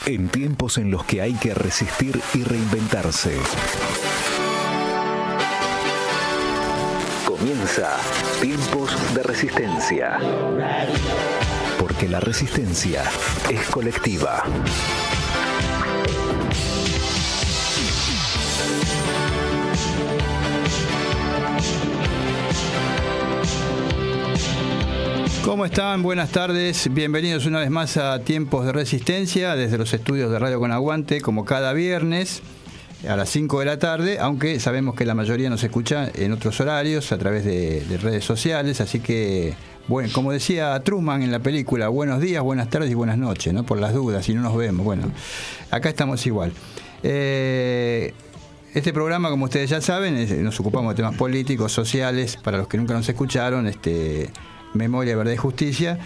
En tiempos en los que hay que resistir y reinventarse. Comienza Tiempos de Resistencia. Porque la resistencia es colectiva. ¿Cómo están? Buenas tardes. Bienvenidos una vez más a Tiempos de Resistencia desde los estudios de Radio Con Aguante, como cada viernes a las 5 de la tarde, aunque sabemos que la mayoría nos escucha en otros horarios a través de redes sociales, así que, bueno, como decía Truman en la película, buenos días, buenas tardes y buenas noches, ¿no? Por las dudas, si no nos vemos. Bueno, acá estamos igual. Este programa, como ustedes ya saben, nos ocupamos de temas políticos, sociales, para los que nunca nos escucharon, Memoria, Verdad y Justicia,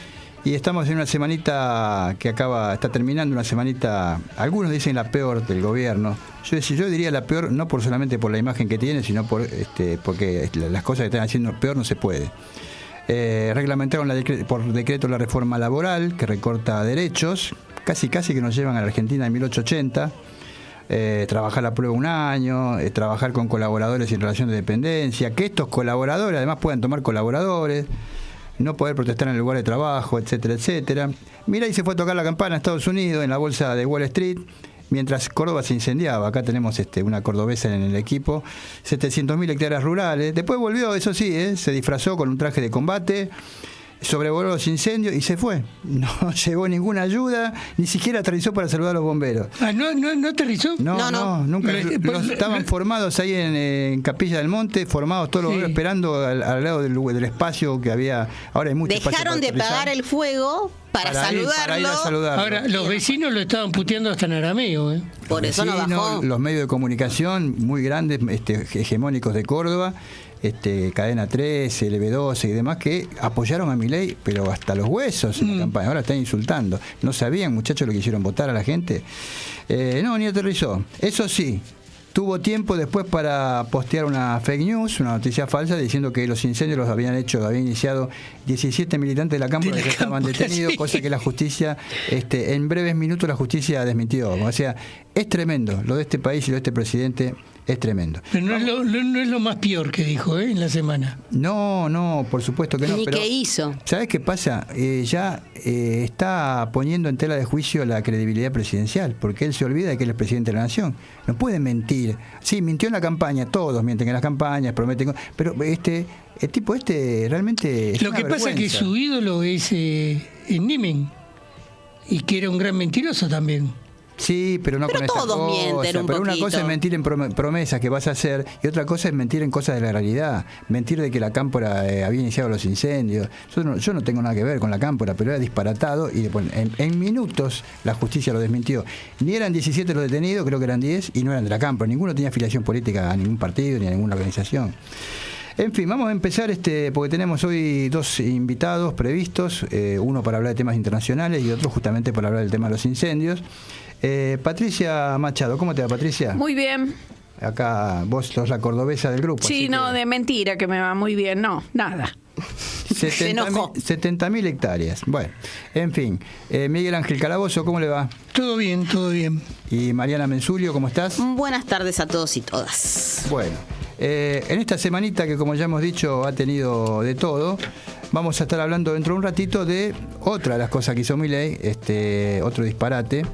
y estamos en una semanita que está terminando, una semanita, algunos dicen la peor del gobierno. Yo diría la peor, no por solamente por la imagen que tiene, sino porque las cosas que están haciendo peor no se puede. Reglamentaron por decreto la reforma laboral, que recorta derechos, casi que nos llevan a la Argentina de 1880. Trabajar a prueba un año, trabajar con colaboradores en relación de dependencia, que estos colaboradores además puedan tomar colaboradores, no poder protestar en el lugar de trabajo, etcétera, etcétera. Milei se fue a tocar la campana a Estados Unidos, en la bolsa de Wall Street, mientras Córdoba se incendiaba. Acá tenemos una cordobesa en el equipo, 700.000 hectáreas rurales. Después volvió, eso sí, se disfrazó con un traje de combate, sobrevoló los incendios y se fue. No llegó ninguna ayuda, ni siquiera aterrizó para saludar a los bomberos. ¿No aterrizó? No, nunca. Estaban formados ahí en Capilla del Monte, formados todos los bomberos, esperando al lado del espacio que había. Ahora hay mucho espacio. Dejaron de pagar el fuego para saludarlo. Ir a saludarlo. Ahora, los vecinos lo estaban puteando hasta en arameo. Por eso no bajó. Los medios de comunicación muy grandes, hegemónicos de Córdoba, Cadena 13, LB12 y demás, que apoyaron a Milei, pero hasta los huesos en la campaña. Ahora están insultando. ¿No sabían, muchachos, lo que hicieron votar a la gente? No, ni aterrizó. Eso sí, tuvo tiempo después para postear una fake news, una noticia falsa, diciendo que los incendios los habían iniciado 17 militantes de la Cámpora que estaban detenidos, cosa que la justicia, en breves minutos la justicia desmintió. O sea, es tremendo. Lo de este país y lo de este presidente es tremendo. Pero no es lo más peor que dijo en la semana. No, por supuesto que no. Ni pero qué hizo. ¿Sabes qué pasa? Ya está poniendo en tela de juicio la credibilidad presidencial, porque él se olvida de que él es presidente de la nación. No puede mentir. Sí, mintió en la campaña, todos mienten en las campañas, prometen, pero el tipo realmente es lo que pasa es que su ídolo es Niemen, y que era un gran mentiroso también. Sí, pero no con esa cosa. Mienten un pero una poquito. cosa es mentir en promesas que vas a hacer y otra cosa es mentir en cosas de la realidad. Mentir de que la Cámpora había iniciado los incendios. Yo no tengo nada que ver con la Cámpora, pero era disparatado y después, en minutos la justicia lo desmintió. Ni eran 17 los detenidos, creo que eran 10 y no eran de la Cámpora. Ninguno tenía afiliación política a ningún partido ni a ninguna organización. En fin, vamos a empezar porque tenemos hoy dos invitados previstos, uno para hablar de temas internacionales y otro justamente para hablar del tema de los incendios. Patricia Machado, ¿cómo te va, Patricia? Muy bien. Acá vos sos la cordobesa del grupo. Sí, no, de mentira que me va muy bien, no, nada. 70.000 hectáreas. Bueno, en fin. Miguel Ángel Calabozo, ¿cómo le va? Todo bien, todo bien. Y Mariana Mensulio, ¿cómo estás? Buenas tardes a todos y todas. Bueno, en esta semanita que, como ya hemos dicho, ha tenido de todo, vamos a estar hablando dentro de un ratito de otra de las cosas que hizo Milei, otro disparate.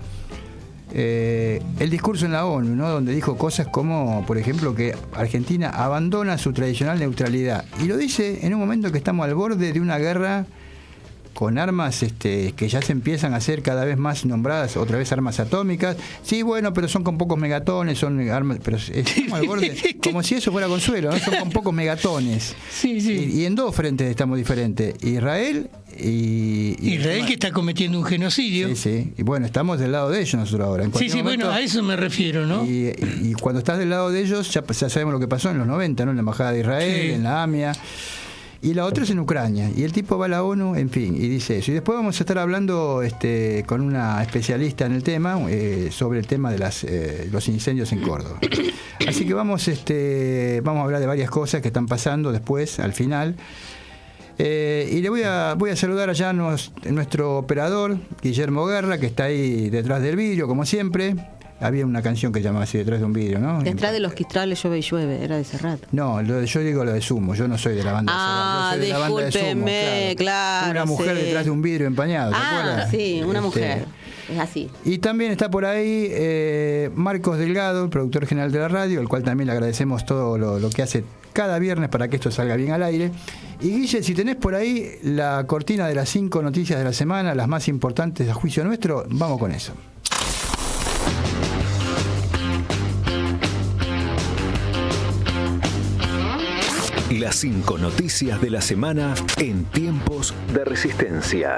El discurso en la ONU, ¿no? Donde dijo cosas como, por ejemplo, que Argentina abandona su tradicional neutralidad. Y lo dice en un momento que estamos al borde de una guerra con armas que ya se empiezan a hacer cada vez más nombradas, otra vez armas atómicas. Sí, bueno, pero son con pocos megatones, son armas, pero estamos al borde, como si eso fuera consuelo, ¿no? Son con pocos megatones. Sí. Y en dos frentes estamos diferentes. Israel que está cometiendo un genocidio. Sí. Y bueno, estamos del lado de ellos nosotros ahora. Bueno, a eso me refiero, ¿no? Y cuando estás del lado de ellos, ya sabemos lo que pasó en los 90, ¿no? En la Embajada de Israel, en la AMIA. Y la otra es en Ucrania. Y el tipo va a la ONU, en fin, y dice eso. Y después vamos a estar hablando con una especialista en el tema, sobre el tema de los incendios en Córdoba. Así que vamos a hablar de varias cosas que están pasando después, al final. Y le voy a saludar allá a nuestro operador, Guillermo Guerra, que está ahí detrás del vidrio, como siempre. Había una canción que llamaba así, detrás de un vidrio, ¿no? Detrás de los quistrales llueve y llueve, era de Serrat. No, yo digo lo de Sumo, yo no soy de la banda de Serrat, yo soy de la banda de Sumo, discúlpeme, claro. Una mujer sí. detrás de un vidrio empañado, ¿te acuerdas? Sí, una mujer. Es así. Y también está por ahí Marcos Delgado, el productor general de la radio, al cual también le agradecemos todo lo que hace cada viernes para que esto salga bien al aire. Y Guille, si tenés por ahí la cortina de las 5 noticias de la semana, las más importantes a juicio nuestro, vamos con eso. Las 5 noticias de la semana en tiempos de resistencia.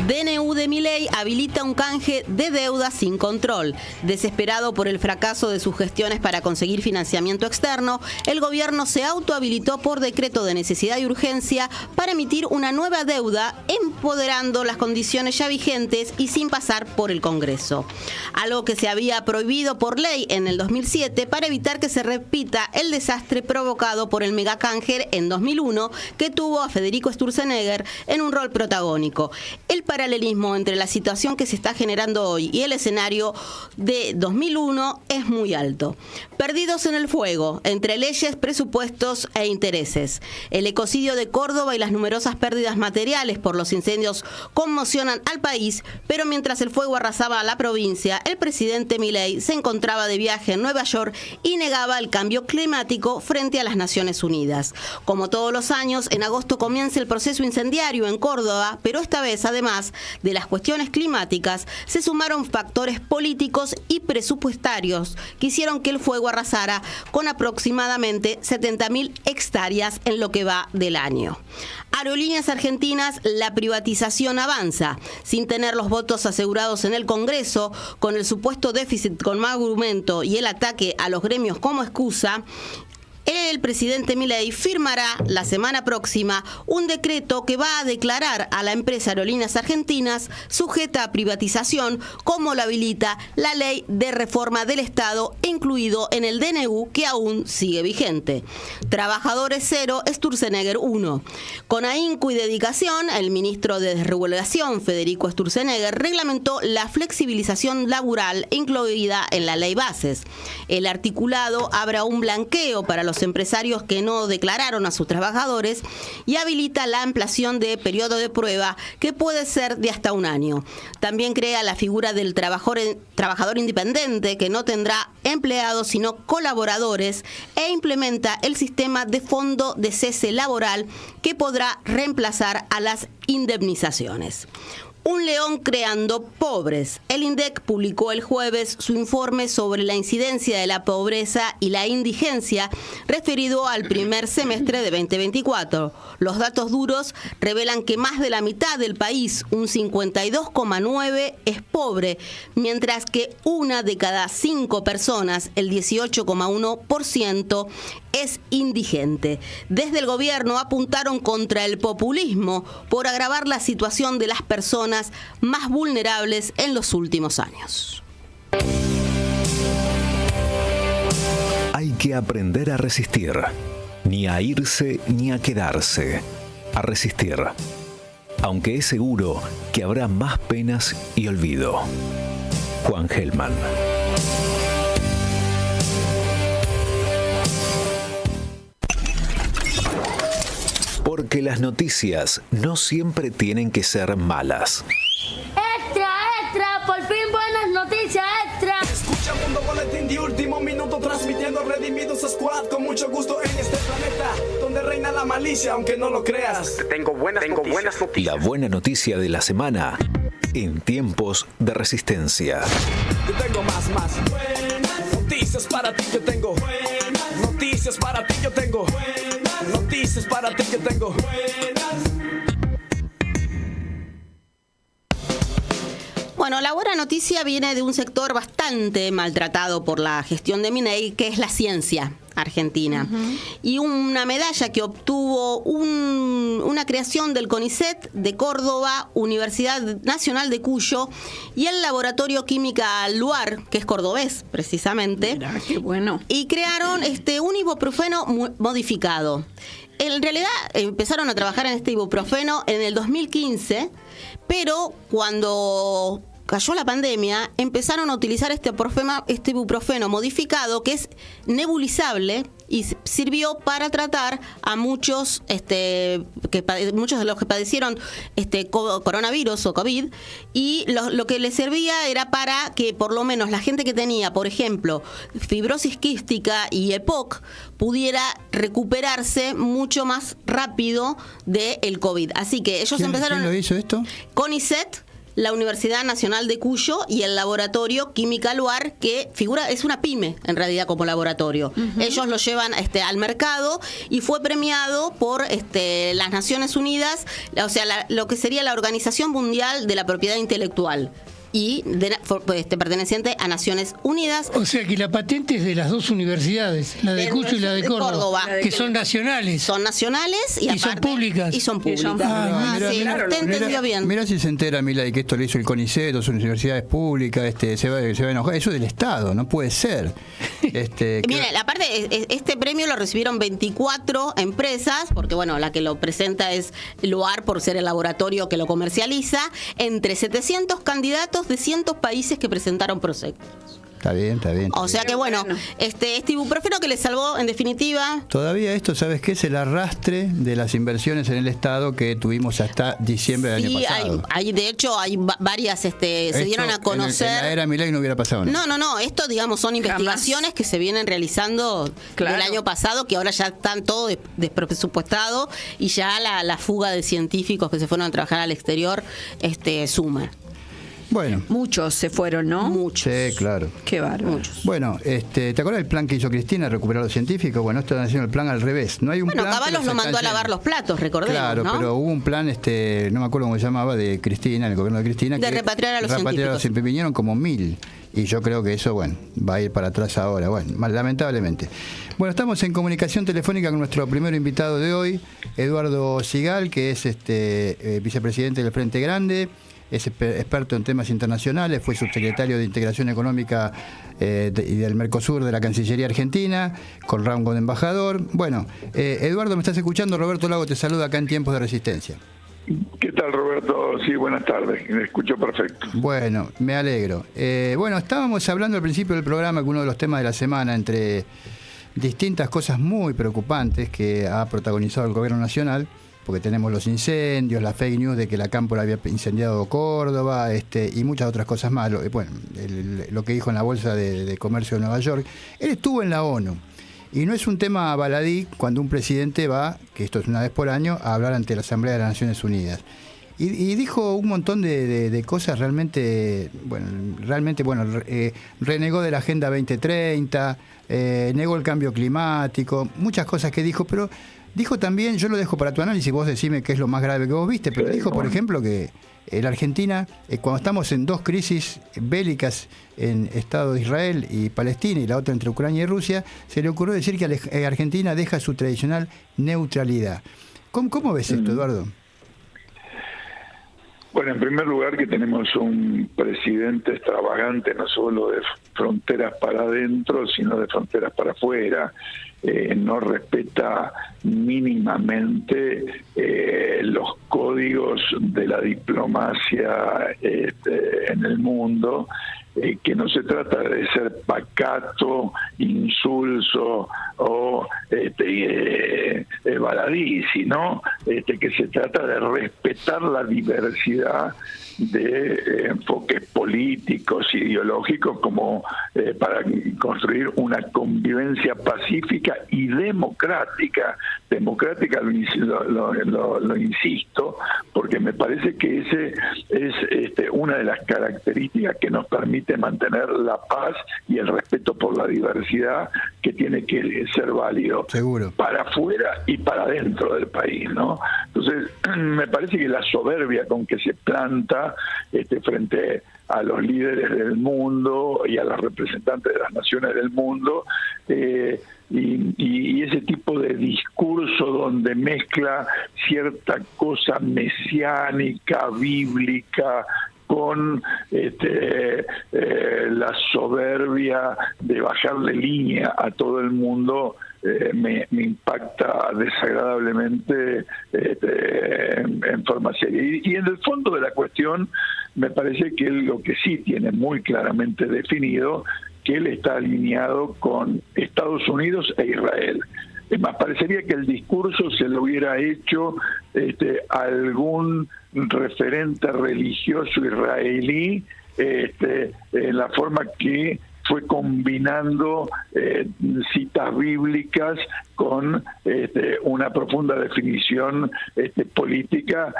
DNU de Milei habilita un canje de deuda sin control. Desesperado por el fracaso de sus gestiones para conseguir financiamiento externo, el gobierno se autohabilitó por decreto de necesidad y urgencia para emitir una nueva deuda, empoderando las condiciones ya vigentes y sin pasar por el Congreso. Algo que se había prohibido por ley en el 2007 para evitar que se repita el desastre provocado por el megacanje en 2001 que tuvo a Federico Sturzenegger en un rol protagónico. El paralelismo entre la situación que se está generando hoy y el escenario de 2001 es muy alto. Perdidos en el fuego, entre leyes, presupuestos e intereses. El ecocidio de Córdoba y las numerosas pérdidas materiales por los incendios conmocionan al país, pero mientras el fuego arrasaba a la provincia, el presidente Milei se encontraba de viaje en Nueva York y negaba el cambio climático frente a las Naciones Unidas. Como todos los años, en agosto comienza el proceso incendiario en Córdoba, pero esta vez, además de las cuestiones climáticas, se sumaron factores políticos y presupuestarios que hicieron que el fuego arrasara con aproximadamente 70.000 hectáreas en lo que va del año. Aerolíneas Argentinas, la privatización avanza. Sin tener los votos asegurados en el Congreso, con el supuesto déficit como argumento y el ataque a los gremios como excusa, el presidente Milei firmará la semana próxima un decreto que va a declarar a la empresa Aerolíneas Argentinas sujeta a privatización, como lo habilita la ley de reforma del Estado, incluido en el DNU que aún sigue vigente. Trabajadores cero, Sturzenegger 1. Con ahínco y dedicación, el ministro de Desregulación, Federico Sturzenegger, reglamentó la flexibilización laboral incluida en la ley Bases. El articulado abre un blanqueo para los empresarios que no declararon a sus trabajadores y habilita la ampliación de periodo de prueba que puede ser de hasta un año. También crea la figura del trabajador independiente que no tendrá empleados sino colaboradores e implementa el sistema de fondo de cese laboral que podrá reemplazar a las indemnizaciones. Un león creando pobres. El INDEC publicó el jueves su informe sobre la incidencia de la pobreza y la indigencia referido al primer semestre de 2024. Los datos duros revelan que más de la mitad del país, un 52,9%, es pobre, mientras que una de cada 5 personas, el 18,1%, es indigente. Desde el gobierno apuntaron contra el populismo por agravar la situación de las personas más vulnerables en los últimos años. Hay que aprender a resistir, ni a irse ni a quedarse, a resistir, aunque es seguro que habrá más penas y olvido. Juan Gelman. Porque las noticias no siempre tienen que ser malas. ¡Extra, extra! ¡Por fin buenas noticias, extra! Escucha Mundo Boletín de último minuto, transmitiendo Redimidos Squad con mucho gusto en este planeta donde reina la malicia, aunque no lo creas. Tengo buenas noticias. La buena noticia de la semana en tiempos de resistencia. Yo tengo más. Buenas noticias para ti, yo tengo. Buenas noticias para ti, yo tengo. Buenas noticias para ti, yo tengo. Bueno, la buena noticia viene de un sector bastante maltratado por la gestión de Milei, que es la ciencia argentina. Y una medalla que obtuvo un una creación del CONICET de Córdoba, Universidad Nacional de Cuyo y el Laboratorio Química Luar, que es cordobés precisamente. Mirá, qué bueno. Y crearon un ibuprofeno modificado. En realidad empezaron a trabajar en este ibuprofeno en el 2015, pero cuando cayó la pandemia, empezaron a utilizar este ibuprofeno modificado, que es nebulizable y sirvió para tratar a muchos muchos de los que padecieron coronavirus o COVID, y lo que les servía era para que por lo menos la gente que tenía, por ejemplo, fibrosis quística y EPOC, pudiera recuperarse mucho más rápido del COVID. Así que ellos empezaron... ¿Quién lo hizo esto? CONICET, la Universidad Nacional de Cuyo y el Laboratorio Química Luar, que es una pyme en realidad como laboratorio. Uh-huh. Ellos lo llevan al mercado y fue premiado por las Naciones Unidas, o sea, lo que sería la Organización Mundial de la Propiedad Intelectual, y perteneciente a Naciones Unidas. O sea que la patente es de las dos universidades, la de Cuyo y la de Córdoba, que son nacionales. Son nacionales y aparte, son públicas. Y son públicas. Usted entendió bien. Mira si se entera, Milay, que esto lo hizo el CONICET, o sus universidades públicas, se va a enojar. Eso es del Estado, no puede ser. Mire, aparte, este premio lo recibieron 24 empresas, porque bueno, la que lo presenta es Luar por ser el laboratorio que lo comercializa, entre 700 candidatos de cientos países que presentaron proyectos. Está bien. O sea que bueno, este ibuprofeno que le salvó en definitiva. Todavía esto, ¿sabes qué? Es el arrastre de las inversiones en el Estado que tuvimos hasta diciembre del año pasado. De hecho hay varias, se dieron a conocer. En la era Milei no hubiera pasado nada. No, esto digamos son investigaciones que se vienen realizando del año pasado, que ahora ya están todo despresupuestado y ya la fuga de científicos que se fueron a trabajar al exterior suma. Bueno. Muchos se fueron, ¿no? Muchos. Sí, claro. Qué bárbaro. Muchos. Bueno, ¿te acuerdas del plan que hizo Cristina, recuperar a los científicos? Bueno, esto está haciendo el plan al revés. No hay un plan. Caballos lo mandó a lavar los platos, recordemos, claro, ¿no? pero hubo un plan, no me acuerdo cómo se llamaba, de Cristina, el gobierno de Cristina. De repatriar a los científicos. Vinieron como 1000. Y yo creo que eso, va a ir para atrás ahora. Bueno, lamentablemente. Bueno, estamos en comunicación telefónica con nuestro primer invitado de hoy, Eduardo Sigal, que es vicepresidente del Frente Grande. Es experto en temas internacionales, fue subsecretario de Integración Económica y del Mercosur de la Cancillería Argentina, con rango de embajador. Bueno, Eduardo, ¿me estás escuchando? Roberto Lago te saluda acá en Tiempos de Resistencia. ¿Qué tal, Roberto? Sí, buenas tardes, me escucho perfecto. Bueno, me alegro. Bueno, estábamos hablando al principio del programa que uno de los temas de la semana, entre distintas cosas muy preocupantes que ha protagonizado el gobierno nacional, porque tenemos los incendios, la fake news de que la Cámpora había incendiado Córdoba, y muchas otras cosas más. Lo que dijo en la Bolsa de Comercio de Nueva York. Él estuvo en la ONU, y no es un tema baladí cuando un presidente va, que esto es una vez por año, a hablar ante la Asamblea de las Naciones Unidas. Y dijo un montón de cosas realmente, renegó de la Agenda 2030, negó el cambio climático, muchas cosas que dijo, pero dijo también, yo lo dejo para tu análisis, vos decime qué es lo más grave que vos viste, pero dijo, por ejemplo, que la Argentina, cuando estamos en dos crisis bélicas en Estado de Israel y Palestina, y la otra entre Ucrania y Rusia, se le ocurrió decir que Argentina deja su tradicional neutralidad. ¿Cómo ves esto, Eduardo? Bueno, en primer lugar que tenemos un presidente extravagante, no solo de fronteras para adentro, sino de fronteras para afuera. No respeta mínimamente los códigos de la diplomacia en el mundo, que no se trata de ser pacato, insulso o baladí, sino que se trata de respetar la diversidad de enfoques políticos, ideológicos, como para construir una convivencia pacífica y democrática. Democrática lo insisto, porque me parece que ese es una de las características que nos permite mantener la paz y el respeto por la diversidad, que tiene que ser válido. Seguro. Para afuera y para adentro del país, ¿no? ¿no? Entonces, me parece que la soberbia con que se planta frente a los líderes del mundo y a los representantes de las naciones del mundo, y ese tipo de discurso donde mezcla cierta cosa mesiánica, bíblica, con la soberbia de bajarle línea a todo el mundo, me impacta desagradablemente en forma seria. Y en el fondo de la cuestión, me parece que él lo que sí tiene muy claramente definido, que él está alineado con Estados Unidos e Israel. Es más, parecería que el discurso se lo hubiera hecho algún referente religioso israelí, en la forma que fue combinando citas bíblicas con una profunda definición política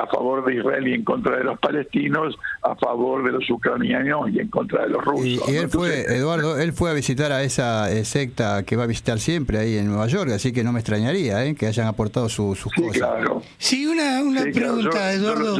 a favor de Israel y en contra de los palestinos, a favor de los ucranianos y en contra de los rusos. Y él fue, Eduardo, él fue a visitar a esa secta que va a visitar siempre ahí en Nueva York, así que no me extrañaría que hayan aportado sus cosas. Claro. Sí, una pregunta, claro. Eduardo.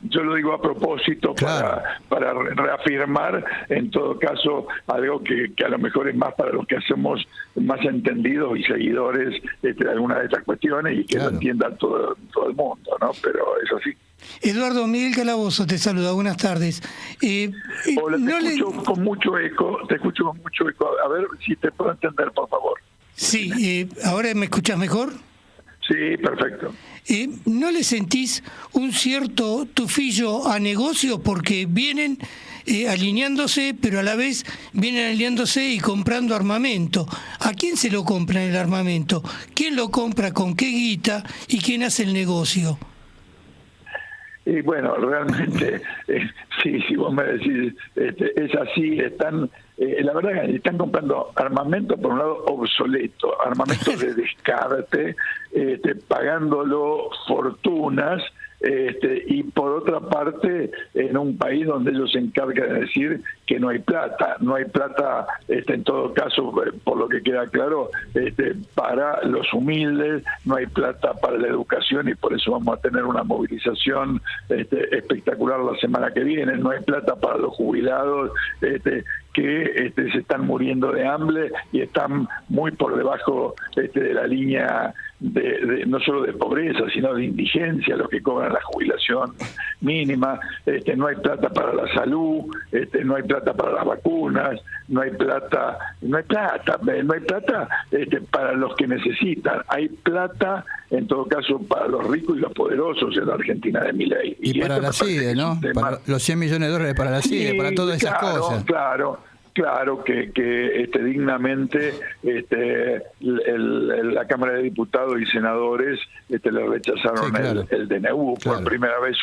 Yo lo digo a propósito, claro, para reafirmar, en todo caso, algo que a lo mejor es más para los que hacemos más entendidos y seguidores de algunas de estas cuestiones y que lo entienda todo el mundo, ¿no? Pero es así. Eduardo, Miguel Calabozo te saluda, buenas tardes. Hola, te escucho con mucho eco, a ver si te puedo entender, por favor. Sí, ¿ahora me escuchás mejor? Sí, perfecto. ¿No le sentís un cierto tufillo a negocio? Porque vienen alineándose, pero a la vez vienen alineándose y comprando armamento. ¿A quién se lo compran el armamento? ¿Quién lo compra? ¿Con qué guita? ¿Y quién hace el negocio? Y bueno, realmente, sí, si vos me decís, es así, la verdad que están comprando armamento, por un lado, obsoleto, armamento de descarte, pagándolo fortunas, y por otra parte, en un país donde ellos se encargan de decir que no hay plata, en todo caso, por lo que queda claro, para los humildes, no hay plata para la educación y por eso vamos a tener una movilización espectacular la semana que viene, no hay plata para los jubilados, que se están muriendo de hambre y están muy por debajo de la línea de no solo de pobreza, sino de indigencia, los que cobran la jubilación mínima, no hay plata para la salud, no hay plata para las vacunas, no hay plata para los que necesitan, hay plata en todo caso para los ricos y los poderosos en la Argentina de Milei. Y para la CIDE, ¿no? Para los 100 millones de dólares para la CIDE, para todas esas cosas. Claro que dignamente la Cámara de Diputados y Senadores le rechazaron el DNU por primera vez,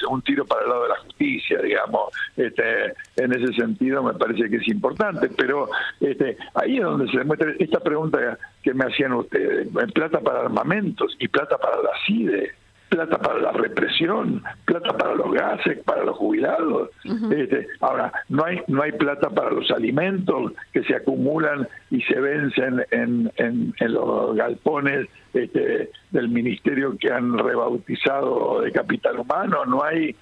un tiro para el lado de la justicia, digamos. En ese sentido me parece que es importante, pero ahí es donde se demuestra esta pregunta que me hacían ustedes: plata para armamentos y plata para la CIDE, plata para la represión, plata para los gases, para los jubilados. Ahora, no hay plata para los alimentos que se acumulan y se vencen en los galpones del ministerio que han rebautizado de capital humano, no hay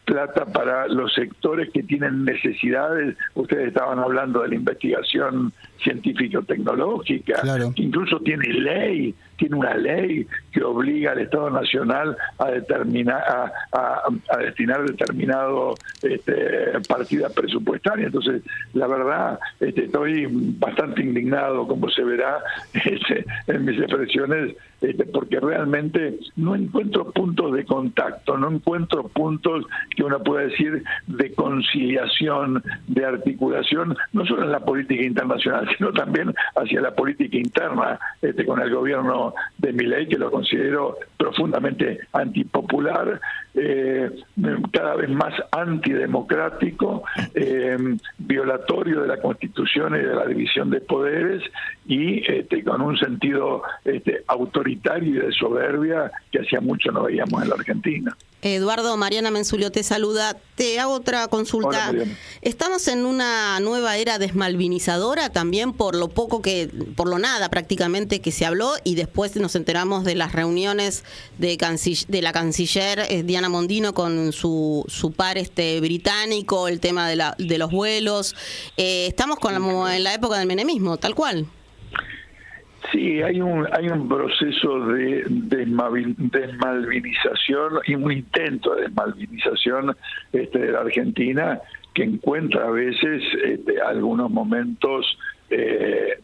plata para los sectores que tienen necesidades. Ustedes estaban hablando de la investigación científico-tecnológica, que incluso tiene una ley que obliga al Estado Nacional a determinar a destinar determinado partida presupuestaria. Entonces, la verdad, estoy bastante indignado, como se verá en mis expresiones, porque realmente no encuentro puntos de contacto, no encuentro puntos que uno pueda decir de conciliación, de articulación, no solo en la política internacional, sino también hacia la política interna con el gobierno de Milei, que lo considero profundamente antipopular, cada vez más antidemocrático, violatorio de la Constitución y de la división de poderes, y con un sentido autoritario y de soberbia que hacía mucho no veíamos en la Argentina. Eduardo, Mariana Menzulio te saluda. Te hago otra consulta. Hola, ¿Estamos en una nueva era desmalvinizadora también por lo nada prácticamente que se habló y después nos enteramos de las reuniones de la canciller Diana Mondino con su par británico, el tema de los vuelos? Estamos como en la época del menemismo, tal cual. Sí, hay un proceso de desmalvinización y un intento de desmalvinización de la Argentina que encuentra a veces algunos momentos de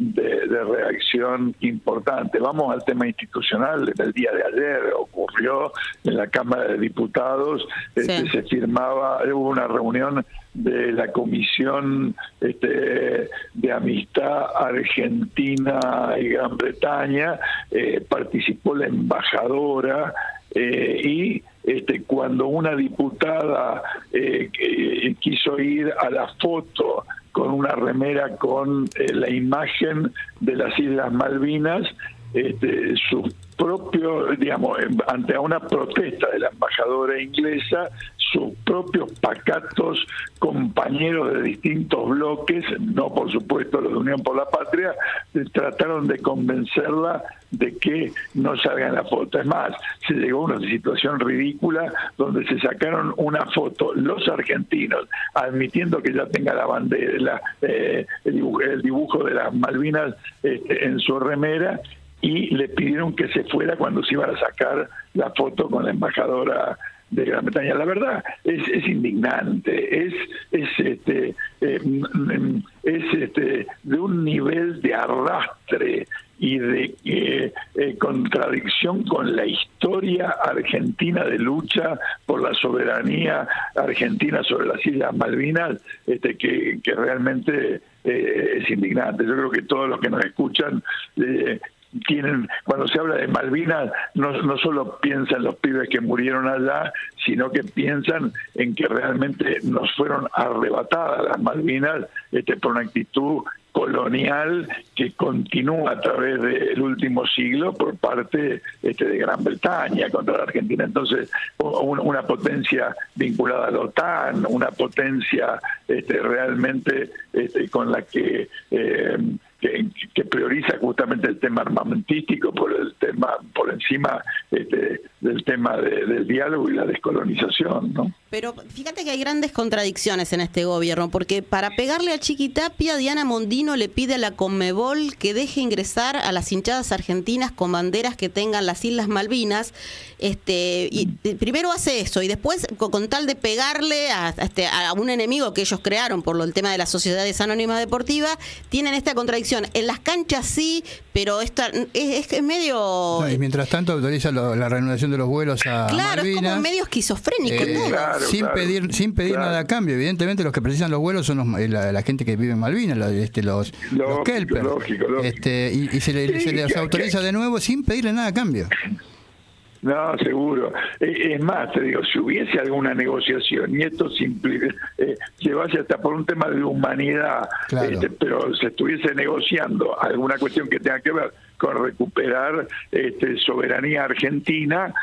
reacción importante. Vamos al tema institucional. En el día de ayer ocurrió en la Cámara de Diputados, sí. Se firmaba, hubo una reunión de la Comisión de Amistad Argentina y Gran Bretaña, participó la embajadora y cuando una diputada quiso ir a la foto con una remera con la imagen de las Islas Malvinas, sus propios, digamos, ante una protesta de la embajadora inglesa, sus propios pacatos compañeros de distintos bloques, no por supuesto los de Unión por la Patria, trataron de convencerla de que no salga en la foto. Es más, se llegó a una situación ridícula donde se sacaron una foto los argentinos admitiendo que ya tenga la bandera, el dibujo de las Malvinas en su remera, y le pidieron que se fuera cuando se iban a sacar la foto con la embajadora de Gran Bretaña. La verdad es indignante, es de un nivel de arrastre y de contradicción con la historia argentina de lucha por la soberanía argentina sobre las Islas Malvinas, que realmente es indignante. Yo creo que todos los que nos escuchan cuando se habla de Malvinas, no solo piensan los pibes que murieron allá, sino que piensan en que realmente nos fueron arrebatadas las Malvinas por una actitud colonial que continúa a través del último siglo por parte de Gran Bretaña contra la Argentina. Entonces, una potencia vinculada a la OTAN, una potencia realmente con la que prioriza justamente el tema armamentístico por encima del tema del diálogo y la descolonización, ¿no? Pero fíjate que hay grandes contradicciones en este gobierno, porque para pegarle a Chiquitapia, Diana Mondino le pide a la Conmebol que deje ingresar a las hinchadas argentinas con banderas que tengan las Islas Malvinas, y primero hace eso, y después, con tal de pegarle a un enemigo que ellos crearon por el tema de las sociedades anónimas deportivas, tienen esta contradicción. En las canchas sí, pero esta es medio... No, y mientras tanto autoriza la reanudación de los vuelos a Claro, Malvinas, es como medio esquizofrénico todo. Claro, sin pedir nada a cambio. Evidentemente los que precisan los vuelos son la gente que vive en Malvinas, los Kelper. Lógico. Y se les autoriza de nuevo sin pedirle nada a cambio. No, seguro. Es más, te digo, si hubiese alguna negociación, y esto llevase hasta por un tema de humanidad, claro, pero se estuviese negociando alguna cuestión que tenga que ver con recuperar soberanía argentina,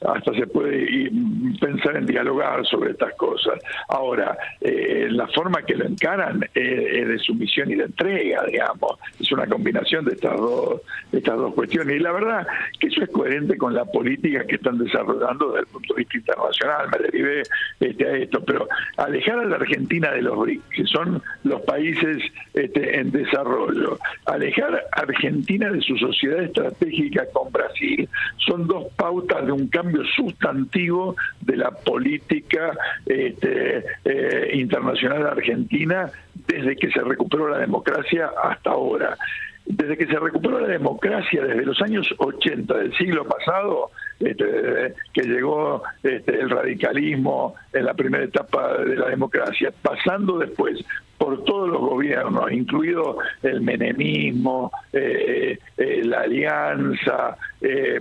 hasta se puede pensar en dialogar sobre estas cosas. Ahora, la forma que lo encaran es de sumisión y de entrega, digamos. Es una combinación de estas dos cuestiones. Y la verdad que eso es coherente con la política que están desarrollando desde el punto de vista internacional. Me derivé a esto, pero alejar a la Argentina de los BRICS, que son los países en desarrollo, alejar a Argentina de su sociedad estratégica con Brasil, son dos pautas de un cambio sustantivo de la política internacional argentina desde que se recuperó la democracia hasta ahora. Desde que se recuperó la democracia, desde los años 80 del siglo pasado, que llegó el radicalismo en la primera etapa de la democracia, pasando después por todos los gobiernos, incluido el menemismo, la Alianza,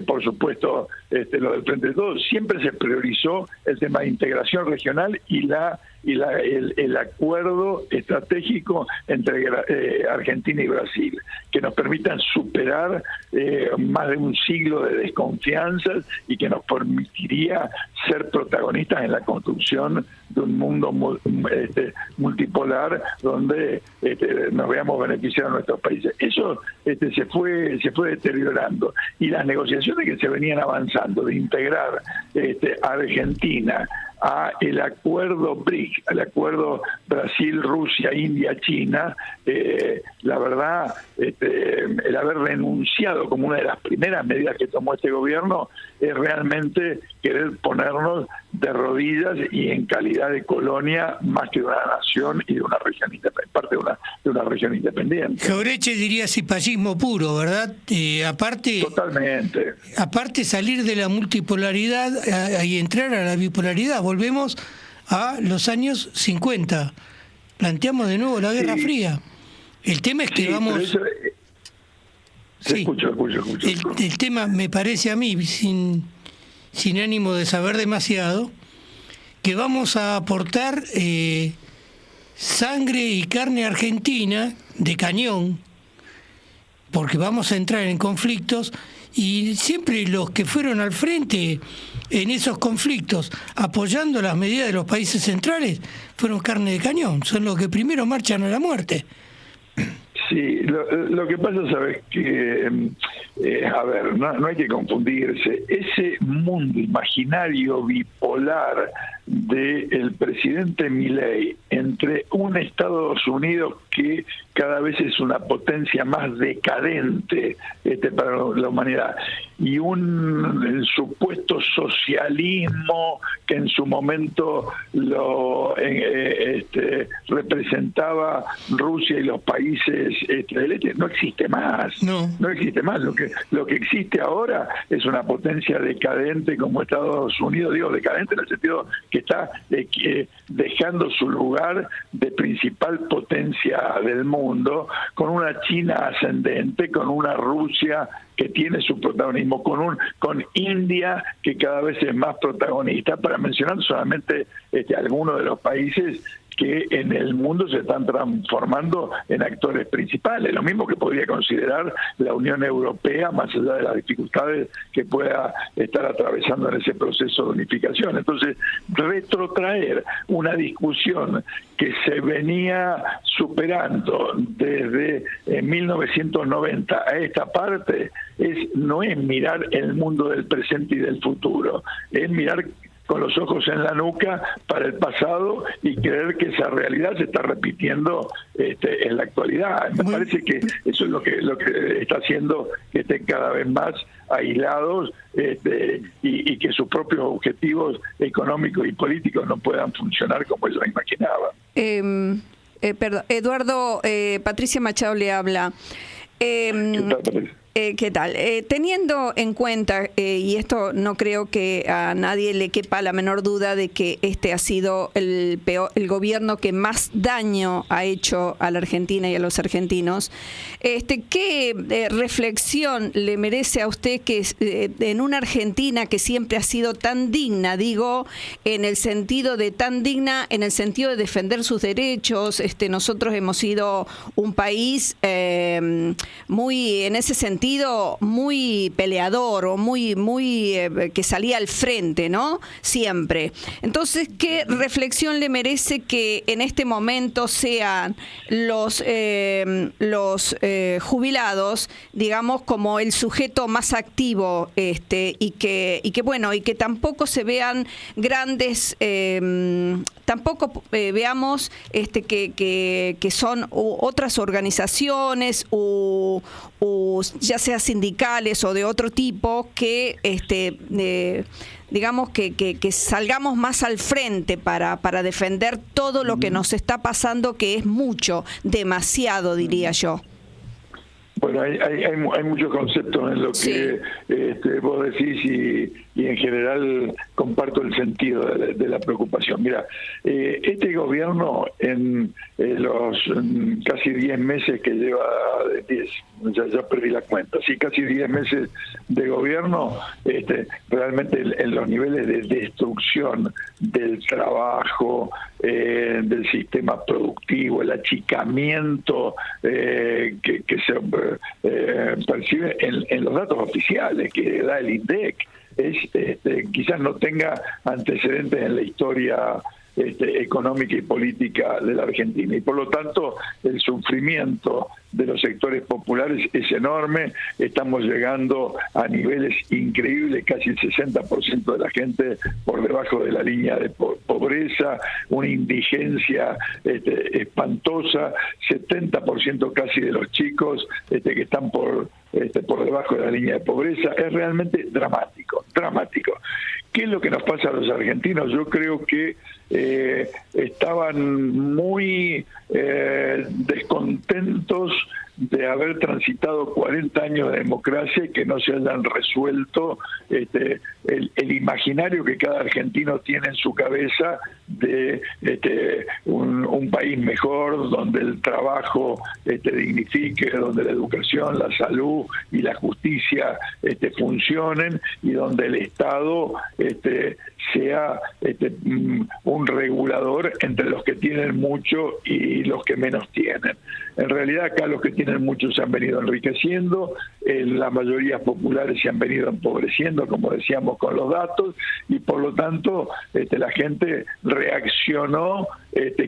por supuesto lo del Frente de Todos, siempre se priorizó el tema de integración regional y el acuerdo estratégico entre Argentina y Brasil, que nos permitan superar más de un siglo de desconfianzas y que nos permitiría ser protagonistas en la construcción de un mundo multipolar donde nos veamos beneficiados en nuestros países. Eso se fue deteriorando, y las negociaciones que se venían avanzando de integrar a Argentina a el acuerdo BRIC, al acuerdo Brasil, Rusia, India, China, la verdad, el haber renunciado como una de las primeras medidas que tomó este gobierno es realmente querer ponernos de rodillas y en calidad de colonia más que de una nación y de una región parte de una región independiente. Jauretche diría cipallismo puro, ¿verdad? Aparte, totalmente. Aparte salir de la multipolaridad y entrar a la bipolaridad, volvemos a los años 50. Planteamos de nuevo la Guerra Fría. El tema es que vamos... Escucho. El tema me parece a mí, sin ánimo de saber demasiado, que vamos a aportar sangre y carne argentina de cañón, porque vamos a entrar en conflictos, y siempre los que fueron al frente en esos conflictos, apoyando las medidas de los países centrales, fueron carne de cañón, son los que primero marchan a la muerte. Sí, lo que pasa, sabes que, a ver, no hay que confundirse. Ese mundo imaginario bipolar del presidente Milei entre un Estados Unidos que cada vez es una potencia más decadente para la humanidad, y un supuesto socialismo que en su momento lo representaba Rusia y los países del este, no existe más. No existe más. Lo que existe ahora es una potencia decadente como Estados Unidos, digo decadente en el sentido que está dejando su lugar de principal potencia del mundo, con una China ascendente, con una Rusia que tiene su protagonismo, con India que cada vez es más protagonista, para mencionar solamente algunos de los países que en el mundo se están transformando en actores principales, lo mismo que podría considerar la Unión Europea, más allá de las dificultades que pueda estar atravesando en ese proceso de unificación. Entonces, retrotraer una discusión que se venía superando desde 1990 a esta parte no es mirar el mundo del presente y del futuro, es mirar con los ojos en la nuca para el pasado y creer que esa realidad se está repitiendo en la actualidad. Me parece que eso es lo que está haciendo que estén cada vez más aislados y que sus propios objetivos económicos y políticos no puedan funcionar como ellos imaginaban. Perdón, Eduardo, Patricia Machado le habla. ¿Qué tal, Patricia? ¿Qué tal? Teniendo en cuenta, y esto no creo que a nadie le quepa la menor duda de que este ha sido el gobierno que más daño ha hecho a la Argentina y a los argentinos, ¿qué reflexión le merece a usted que en una Argentina que siempre ha sido tan digna, digo, en el sentido de tan digna, en el sentido de defender sus derechos? Nosotros hemos sido un país muy, en ese sentido, muy peleador o muy que salía al frente, ¿no? Siempre. Entonces, ¿qué reflexión le merece que en este momento sean los jubilados, digamos, como el sujeto más activo, y que tampoco se vean grandes, tampoco veamos que son otras organizaciones o ya sea sindicales o de otro tipo, que digamos que salgamos más al frente para defender todo lo que nos está pasando, que es mucho, demasiado, diría yo. Bueno, hay muchos conceptos en lo que vos decís y en general comparto el sentido de la preocupación. Mira, este gobierno en los casi 10 meses que lleva, ya perdí la cuenta, sí, casi 10 meses de gobierno, realmente en los niveles de destrucción del trabajo, del sistema productivo, el achicamiento que se percibe en los datos oficiales que da el INDEC, quizás no tenga antecedentes en la historia económica y política de la Argentina, y por lo tanto el sufrimiento de los sectores populares es enorme. Estamos llegando a niveles increíbles, casi el 60% de la gente por debajo de la línea de pobreza, una indigencia espantosa, 70% casi de los chicos que están por debajo de la línea de pobreza. Es realmente dramático. ¿Qué es lo que nos pasa a los argentinos? Yo creo que estaban muy descontentos de haber transitado 40 años de democracia y que no se hayan resuelto el imaginario que cada argentino tiene en su cabeza de un país mejor, donde el trabajo dignifique, donde la educación, la salud y la justicia funcionen, y donde el Estado sea un regulador entre los que tienen mucho y los que menos tienen. En realidad acá los que tienen mucho se han venido enriqueciendo, la mayoría populares se han venido empobreciendo, como decíamos con los datos, y por lo tanto la gente reaccionó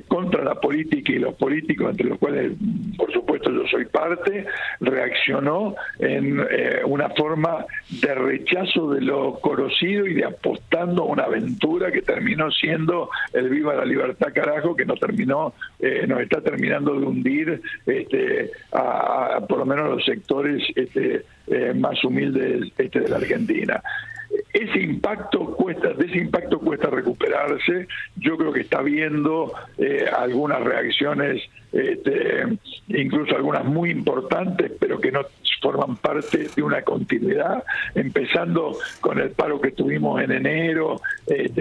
contra la política y los políticos, entre los cuales por supuesto yo soy parte, reaccionó en una forma de rechazo de lo conocido y de apostando a una aventura que terminó siendo el viva la libertad carajo, que nos está terminando de hundir a por lo menos los sectores más humildes de la Argentina. De ese impacto cuesta recuperarse. Yo creo que está habiendo algunas reacciones, incluso algunas muy importantes, pero que no forman parte de una continuidad, empezando con el paro que tuvimos en enero,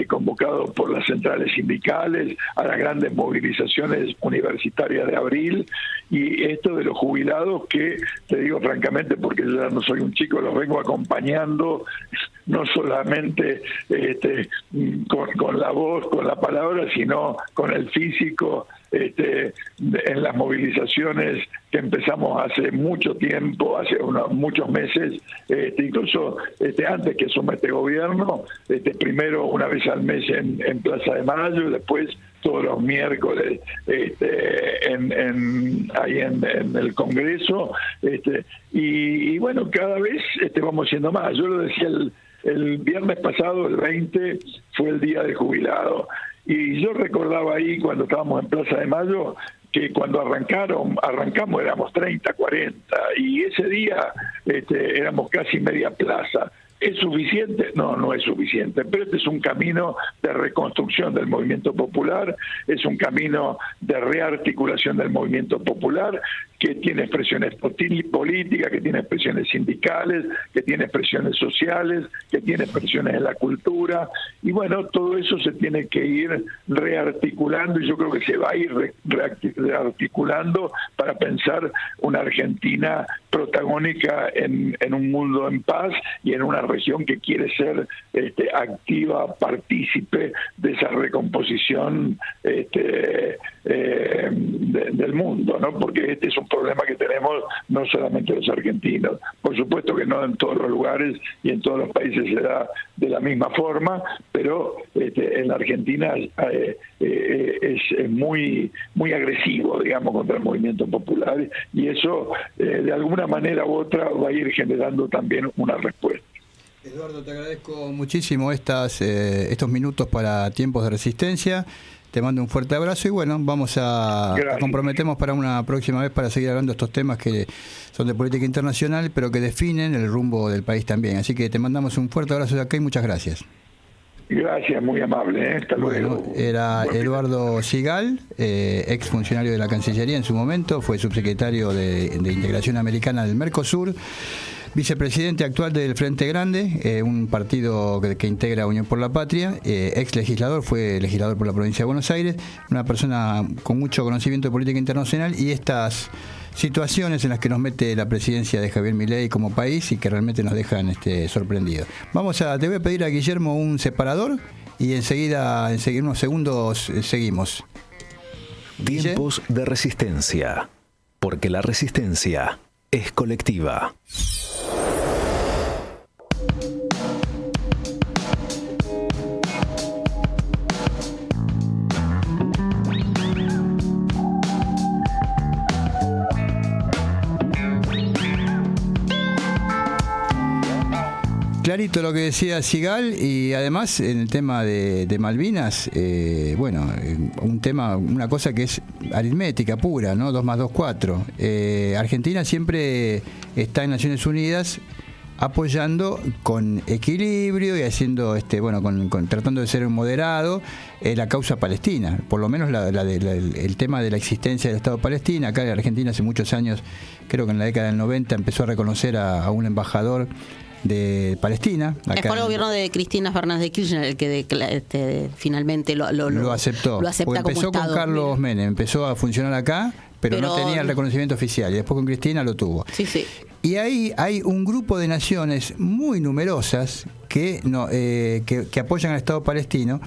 convocado por las centrales sindicales, a las grandes movilizaciones universitarias de abril, y esto de los jubilados que, te digo francamente, porque yo ya no soy un chico, los vengo acompañando no solamente con la voz, con la palabra, sino con el físico, en las movilizaciones que empezamos hace mucho tiempo, hace muchos meses, incluso antes que asuma este gobierno, primero una vez al mes en Plaza de Mayo, después todos los miércoles ahí en el Congreso, y bueno, cada vez vamos siendo más. Yo lo decía el viernes pasado, el 20, fue el día del jubilado. Y yo recordaba ahí, cuando estábamos en Plaza de Mayo, que cuando arrancamos éramos 30, 40, y ese día éramos casi media plaza. ¿Es suficiente? No, no es suficiente, pero este es un camino de reconstrucción del movimiento popular, es un camino de rearticulación del movimiento popular, que tiene expresiones políticas, que tiene expresiones sindicales, que tiene expresiones sociales, que tiene expresiones en la cultura, y bueno, todo eso se tiene que ir rearticulando, y yo creo que se va a ir rearticulando para pensar una Argentina protagónica en un mundo en paz y en una región que quiere ser activa, partícipe de esa recomposición del mundo, ¿no? Porque este es un problema que tenemos no solamente los argentinos, por supuesto que no en todos los lugares y en todos los países se da de la misma forma, pero en la Argentina es muy agresivo, digamos, contra el movimiento popular, y eso de alguna manera u otra va a ir generando también una respuesta. Eduardo, te agradezco muchísimo estos minutos para Tiempos de Resistencia. Te mando un fuerte abrazo y bueno, nos comprometemos para una próxima vez para seguir hablando de estos temas que son de política internacional, pero que definen el rumbo del país también. Así que te mandamos un fuerte abrazo de acá y muchas gracias. Gracias, muy amable. Hasta luego. Bueno, era Eduardo Sigal, ex funcionario de la Cancillería en su momento, fue subsecretario de Integración Americana del Mercosur, vicepresidente actual del Frente Grande, un partido que integra Unión por la Patria, ex legislador, fue legislador por la provincia de Buenos Aires, una persona con mucho conocimiento de política internacional y estas situaciones en las que nos mete la presidencia de Javier Milei como país y que realmente nos dejan sorprendidos. Te voy a pedir a Guillermo un separador y enseguida, en unos segundos, seguimos. Tiempos de resistencia, porque la resistencia es colectiva. Clarito lo que decía Sigal, y además en el tema de Malvinas, una cosa que es aritmética pura, ¿no? 2 más 2, 4. Argentina siempre está en Naciones Unidas apoyando con equilibrio y haciendo tratando de ser moderado la causa palestina, por lo menos el tema de la existencia del Estado palestino. Acá en Argentina hace muchos años, creo que en la década del 90, empezó a reconocer a un embajador de Palestina. Fue el gobierno de Cristina Fernández de Kirchner el que finalmente lo aceptó. Lo acepta como empezó Estado. Con Carlos Menem, empezó a funcionar acá, pero no tenía el reconocimiento oficial, y después con Cristina lo tuvo. Sí, sí. Y ahí hay un grupo de naciones muy numerosas que apoyan al Estado palestino.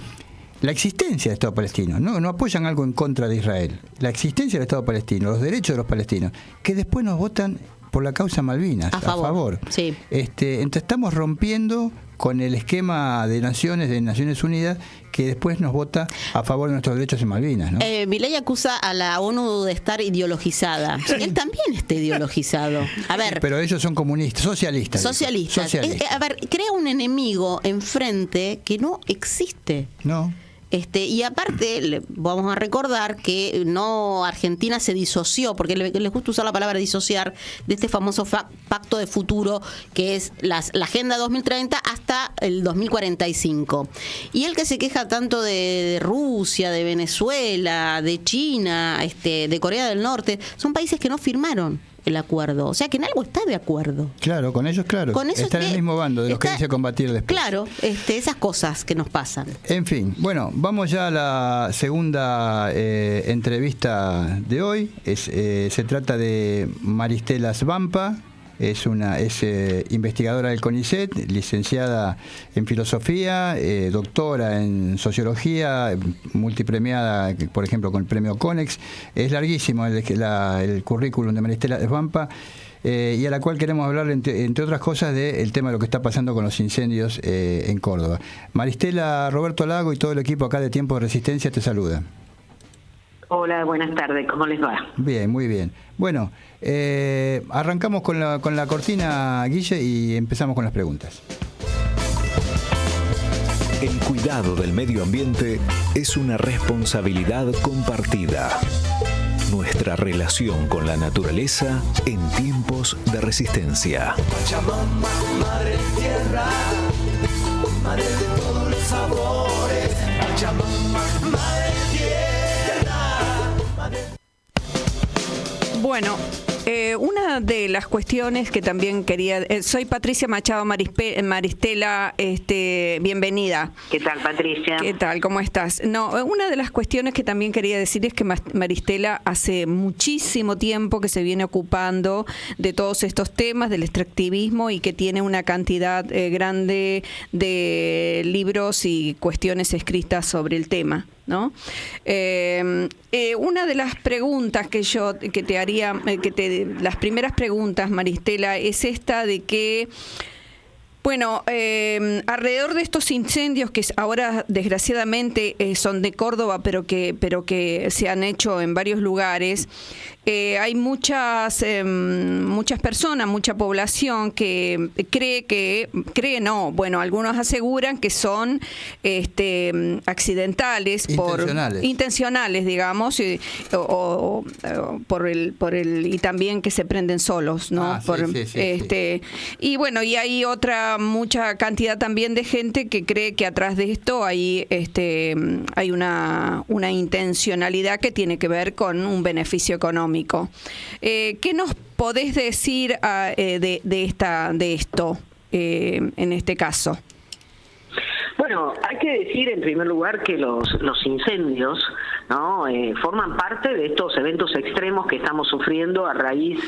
La existencia del Estado palestino, no apoyan algo en contra de Israel. La existencia del Estado palestino, los derechos de los palestinos, que después nos votan por la causa Malvinas, a favor. Sí. Entonces estamos rompiendo con el esquema de Naciones Unidas, que después nos vota a favor de nuestros derechos en Malvinas, ¿no? Milei acusa a la ONU de estar ideologizada. Sí. Él también está ideologizado. A ver, pero ellos son comunistas, socialistas. Crea un enemigo enfrente que no existe. No. Y aparte, vamos a recordar que Argentina se disoció, porque les gusta usar la palabra disociar, de este famoso pacto de futuro que es la Agenda 2030 hasta el 2045. Y el que se queja tanto de Rusia, de Venezuela, de China, de Corea del Norte, son países que no firmaron el acuerdo, o sea que en algo está de acuerdo. Claro, con ellos, claro. Está en el mismo bando de los que dice combatir después. Claro, esas cosas que nos pasan. En fin, bueno, vamos ya a la segunda entrevista de hoy. Se trata de Maristela Svampa. Es investigadora del CONICET, licenciada en filosofía, doctora en sociología, multipremiada, por ejemplo, con el premio Conex. Es larguísimo el currículum de Maristela Svampa, y a la cual queremos hablar, entre otras cosas, del tema de lo que está pasando con los incendios en Córdoba. Maristela, Roberto Lago y todo el equipo acá de Tiempo de Resistencia te saluda. Hola, buenas tardes, ¿cómo les va? Bien, muy bien. Bueno, arrancamos con la cortina, Guille, y empezamos con las preguntas. El cuidado del medio ambiente es una responsabilidad compartida. Nuestra relación con la naturaleza en tiempos de resistencia. Pachamama, madre tierra, madre de todos los sabores. Pachamama, madre tierra, madre... Bueno, una de las cuestiones que también quería... soy Patricia Machado Maristela, bienvenida. ¿Qué tal, Patricia? ¿Qué tal? ¿Cómo estás? Una de las cuestiones que también quería decir es que Maristela hace muchísimo tiempo que se viene ocupando de todos estos temas, del extractivismo, y que tiene una cantidad grande de libros y cuestiones escritas sobre el tema, ¿no? Una de las preguntas que te haría, las primeras preguntas, Maristela, es esta de que, bueno, alrededor de estos incendios que ahora desgraciadamente son de Córdoba, pero que se han hecho en varios lugares, hay muchas personas, mucha población que algunos aseguran que son accidentales, intencionales, digamos, o por el y también que se prenden solos, ¿no? Sí. Y bueno, y hay otra mucha cantidad también de gente que cree que atrás de esto hay una intencionalidad que tiene que ver con un beneficio económico. ¿Qué nos podés decir de esto en este caso? Bueno, hay que decir en primer lugar que los incendios, ¿no?, forman parte de estos eventos extremos que estamos sufriendo a raíz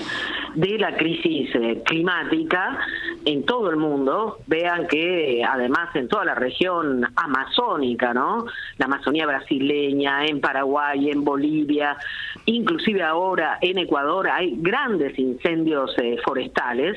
de la crisis climática en todo el mundo. Vean que además en toda la región amazónica, ¿no?, la Amazonía brasileña, en Paraguay, en Bolivia, inclusive ahora en Ecuador hay grandes incendios forestales.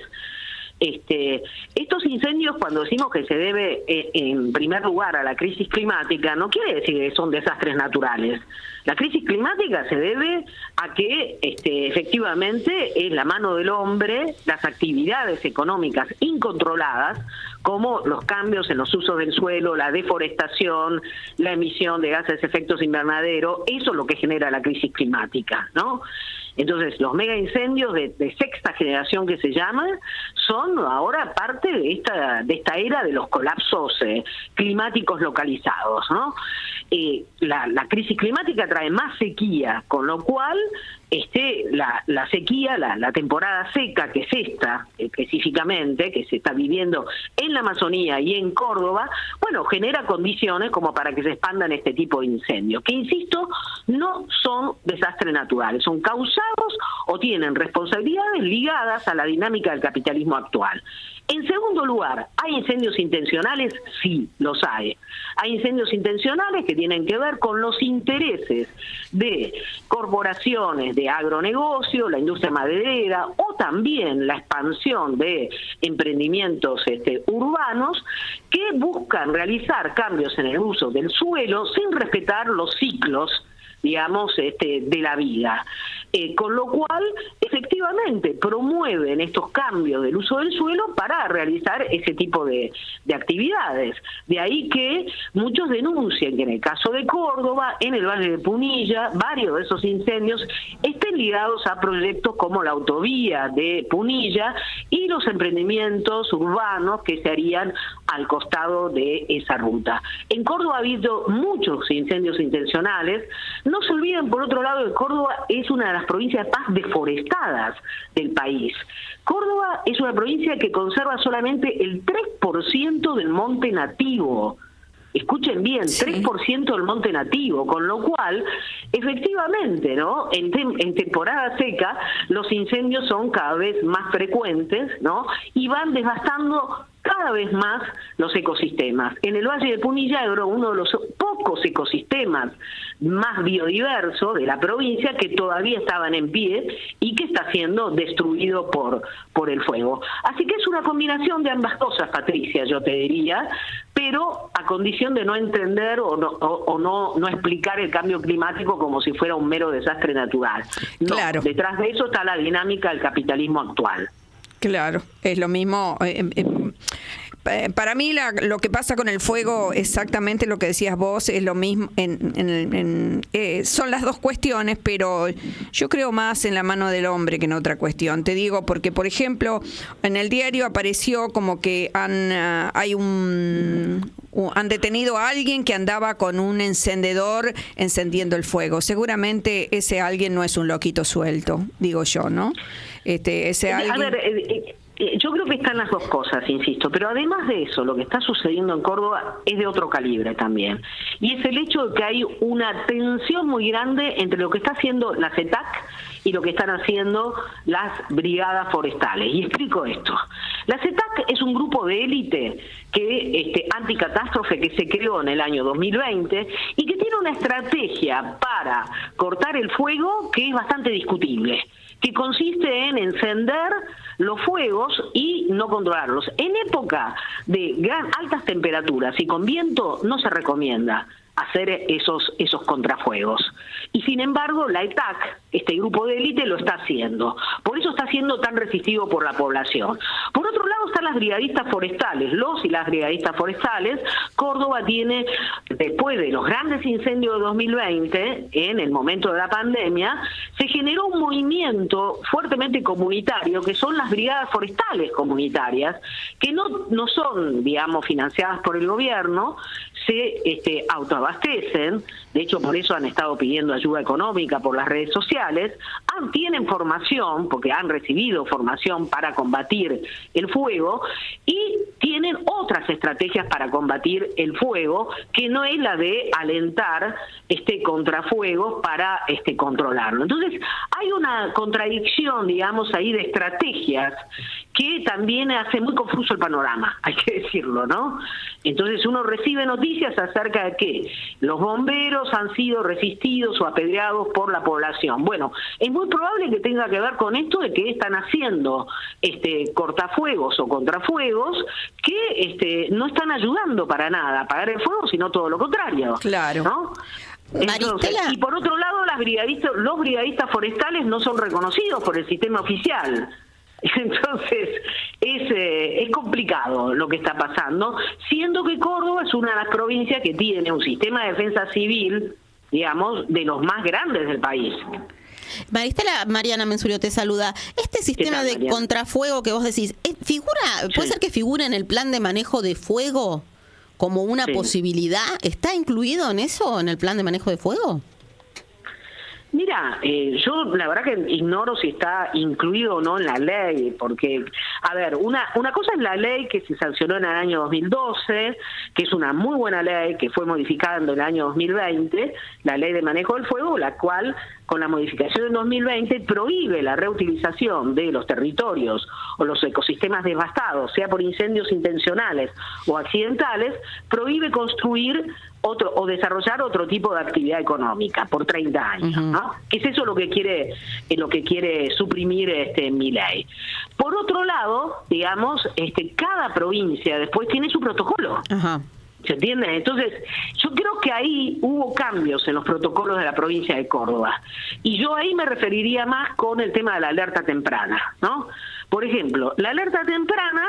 Estos incendios, cuando decimos que se debe en primer lugar a la crisis climática, no quiere decir que son desastres naturales. La crisis climática se debe a que efectivamente es la mano del hombre, las actividades económicas incontroladas, como los cambios en los usos del suelo, la deforestación, la emisión de gases de efecto invernadero. Eso es lo que genera la crisis climática, ¿no? Entonces, los mega incendios de sexta generación que se llaman son ahora parte de esta era de los colapsos climáticos localizados, ¿no? La crisis climática trae más sequía, con lo cual la sequía, la temporada seca, que es esta específicamente, que se está viviendo en la Amazonía y en Córdoba, bueno, genera condiciones como para que se expandan este tipo de incendios, que insisto, no son desastres naturales, son causados o tienen responsabilidades ligadas a la dinámica del capitalismo actual. En segundo lugar, ¿hay incendios intencionales? Sí, los hay. Hay incendios intencionales que tienen que ver con los intereses de corporaciones de agronegocio, la industria maderera o también la expansión de emprendimientos urbanos que buscan realizar cambios en el uso del suelo sin respetar los ciclos, digamos, de la vida. Con lo cual, efectivamente, promueven estos cambios del uso del suelo para realizar ese tipo de actividades. De ahí que muchos denuncien que en el caso de Córdoba, en el Valle de Punilla, varios de esos incendios estén ligados a proyectos como la autovía de Punilla y los emprendimientos urbanos que se harían al costado de esa ruta. En Córdoba ha habido muchos incendios intencionales. No se olviden, por otro lado, que Córdoba es una de las provincias más deforestadas del país. Córdoba es una provincia que conserva solamente el 3% del monte nativo. Escuchen bien, sí. 3% del monte nativo, con lo cual, efectivamente, ¿no?, en temporada seca, los incendios son cada vez más frecuentes, ¿no?, y van devastando cada vez más los ecosistemas. En el Valle de Punilla era uno de los pocos ecosistemas más biodiversos de la provincia que todavía estaban en pie y que está siendo destruido por el fuego. Así que es una combinación de ambas cosas, Patricia, yo te diría, pero a condición de no entender o no explicar el cambio climático como si fuera un mero desastre natural. No, claro. Detrás de eso está la dinámica del capitalismo actual. Claro, es lo mismo. Para mí lo que pasa con el fuego, exactamente lo que decías vos, es lo mismo. Son las dos cuestiones, pero yo creo más en la mano del hombre que en otra cuestión. Te digo porque, por ejemplo, en el diario apareció como que han detenido a alguien que andaba con un encendedor encendiendo el fuego. Seguramente ese alguien no es un loquito suelto, digo yo, ¿no? Ese alguien... A ver, yo creo que están las dos cosas, insisto, pero además de eso, lo que está sucediendo en Córdoba es de otro calibre también. Y es el hecho de que hay una tensión muy grande entre lo que está haciendo la CETAC y lo que están haciendo las brigadas forestales. Y explico esto. La CETAC es un grupo de élite que anticatástrofe que se creó en el año 2020 y que tiene una estrategia para cortar el fuego que es bastante discutible, que consiste en encender los fuegos y no controlarlos. En época de altas temperaturas y con viento no se recomienda hacer esos contrafuegos. Y sin embargo, la ETAC, este grupo de élite, lo está haciendo. Por eso está siendo tan resistido por la población. Por otro lado, lado están las brigadistas forestales, los y las brigadistas forestales. Córdoba tiene, después de los grandes incendios de 2020, en el momento de la pandemia, se generó un movimiento fuertemente comunitario, que son las brigadas forestales comunitarias, que no son, digamos, financiadas por el gobierno, se autoabastecen, de hecho por eso han estado pidiendo ayuda económica por las redes sociales, tienen formación, porque han recibido formación para combatir el fuego, y tienen otras estrategias para combatir el fuego, que no es la de alentar contrafuegos para controlarlo. Entonces hay una contradicción, digamos, ahí de estrategias que también hace muy confuso el panorama, hay que decirlo, ¿no? Entonces uno recibe noticias acerca de que los bomberos han sido resistidos o apedreados por la población. Bueno, es muy probable que tenga que ver con esto de que están haciendo cortafuegos o contrafuegos que no están ayudando para nada a apagar el fuego, sino todo lo contrario. Claro. ¿No? Entonces, y por otro lado, los brigadistas forestales no son reconocidos por el sistema oficial. Entonces es complicado lo que está pasando, siendo que Córdoba es una de las provincias que tiene un sistema de defensa civil, digamos, de los más grandes del país. Maristela, Mariana Mensurio te saluda. Este sistema de contrafuego que vos decís, ¿puede ser que figure en el plan de manejo de fuego como una posibilidad? ¿Está incluido en eso, en el plan de manejo de fuego? Mira, yo la verdad que ignoro si está incluido o no en la ley, porque, a ver, una cosa es la ley que se sancionó en el año 2012, que es una muy buena ley, que fue modificada en el año 2020, la ley de manejo del fuego, la cual, con la modificación en 2020, prohíbe la reutilización de los territorios o los ecosistemas devastados, sea por incendios intencionales o accidentales, prohíbe construir o desarrollar otro tipo de actividad económica por 30 años, ¿no? Que es eso lo que quiere suprimir mi ley. Por otro lado, digamos, cada provincia después tiene su protocolo. Ajá. ¿Se entiende? Entonces, yo creo que ahí hubo cambios en los protocolos de la provincia de Córdoba. Y yo ahí me referiría más con el tema de la alerta temprana, ¿no? Por ejemplo, la alerta temprana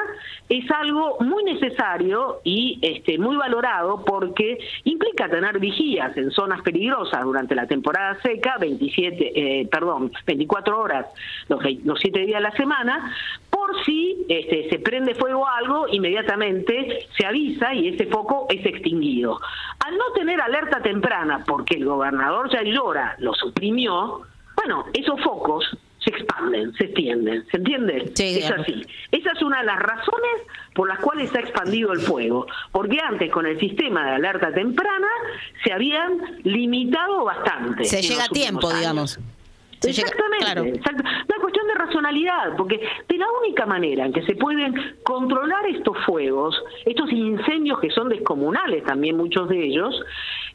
es algo muy necesario y muy valorado porque implica tener vigías en zonas peligrosas durante la temporada seca, 24 horas los 7 días de la semana, por si se prende fuego a algo, inmediatamente se avisa y ese foco es extinguido. Al no tener alerta temprana, porque el gobernador Yair Llora lo suprimió, bueno, esos focos se expanden, se extienden, ¿se entiende? Sí, es así. Esa es una de las razones por las cuales se ha expandido el fuego, porque antes con el sistema de alerta temprana se habían limitado bastante. Se llega a tiempo, digamos. Exactamente, claro. Una cuestión de racionalidad, porque de la única manera en que se pueden controlar estos fuegos, estos incendios que son descomunales también muchos de ellos,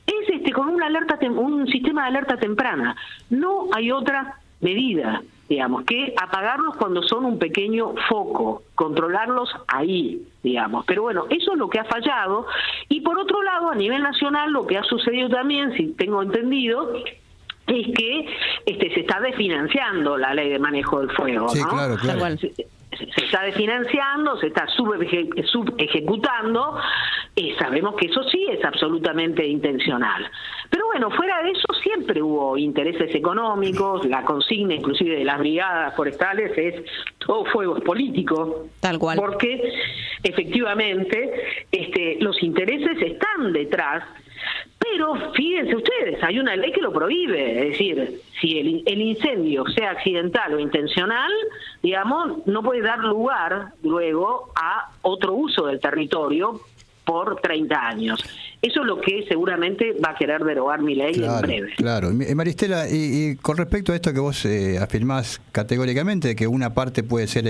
es con un sistema de alerta temprana. No hay otra medida, digamos, que apagarlos cuando son un pequeño foco, controlarlos ahí, digamos. Pero bueno, eso es lo que ha fallado. Y por otro lado, a nivel nacional, lo que ha sucedido también, si tengo entendido, es que se está desfinanciando la ley de manejo del fuego, sí, ¿no? Claro. Se está desfinanciando, se está subejecutando, sabemos que eso sí es absolutamente intencional. Pero bueno, fuera de eso siempre hubo intereses económicos, la consigna inclusive de las brigadas forestales es todo fuego es político. Tal cual. Porque efectivamente los intereses están detrás. Pero fíjense ustedes, hay una ley que lo prohíbe, es decir, si el incendio sea accidental o intencional, digamos, no puede dar lugar luego a otro uso del territorio por 30 años. Eso es lo que seguramente va a querer derogar Milei en breve. Claro. Maristela, y con respecto a esto que vos afirmás categóricamente, que una parte puede ser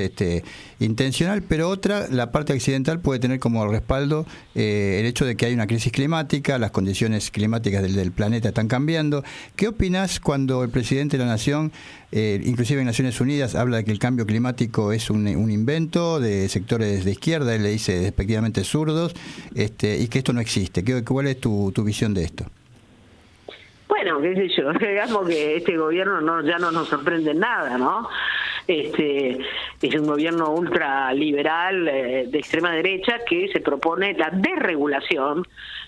intencional, pero otra, la parte accidental, puede tener como respaldo el hecho de que hay una crisis climática, las condiciones climáticas del planeta están cambiando. ¿Qué opinás cuando el presidente de la Nación, inclusive en Naciones Unidas, habla de que el cambio climático es un invento de sectores de izquierda, él le dice despectivamente zurdos, y que esto no existe? ¿Cuál es tu visión de esto? Bueno, qué sé yo, digamos que este gobierno ya no nos sorprende en nada, ¿no? es un gobierno ultraliberal de extrema derecha que se propone la desregulación,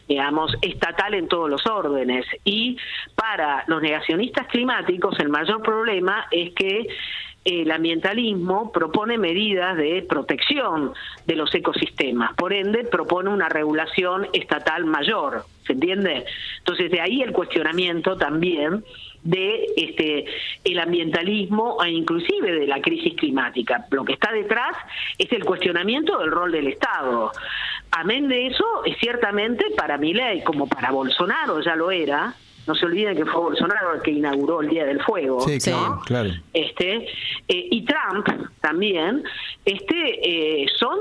digamos, estatal en todos los órdenes. Y para los negacionistas climáticos el mayor problema es que el ambientalismo propone medidas de protección de los ecosistemas, por ende propone una regulación estatal mayor, ¿se entiende? Entonces de ahí el cuestionamiento también de el ambientalismo e inclusive de la crisis climática. Lo que está detrás es el cuestionamiento del rol del Estado. Amén de eso, es ciertamente para Milei como para Bolsonaro ya lo era. No se olviden que fue Bolsonaro el que inauguró el Día del Fuego, sí, claro, ¿no? Claro. Y Trump también, son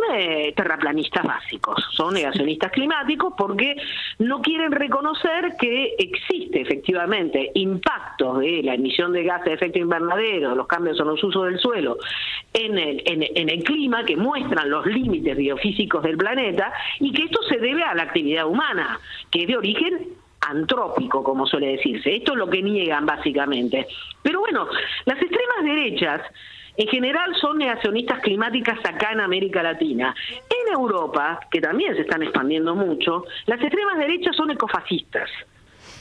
terraplanistas básicos, son negacionistas climáticos porque no quieren reconocer que existe efectivamente impactos de la emisión de gases de efecto invernadero, los cambios en los usos del suelo, en el clima, que muestran los límites biofísicos del planeta y que esto se debe a la actividad humana, que es de origen antrópico, como suele decirse. Esto es lo que niegan básicamente. Pero bueno, las extremas derechas en general son negacionistas climáticas acá en América Latina. En Europa, que también se están expandiendo mucho, las extremas derechas son ecofascistas,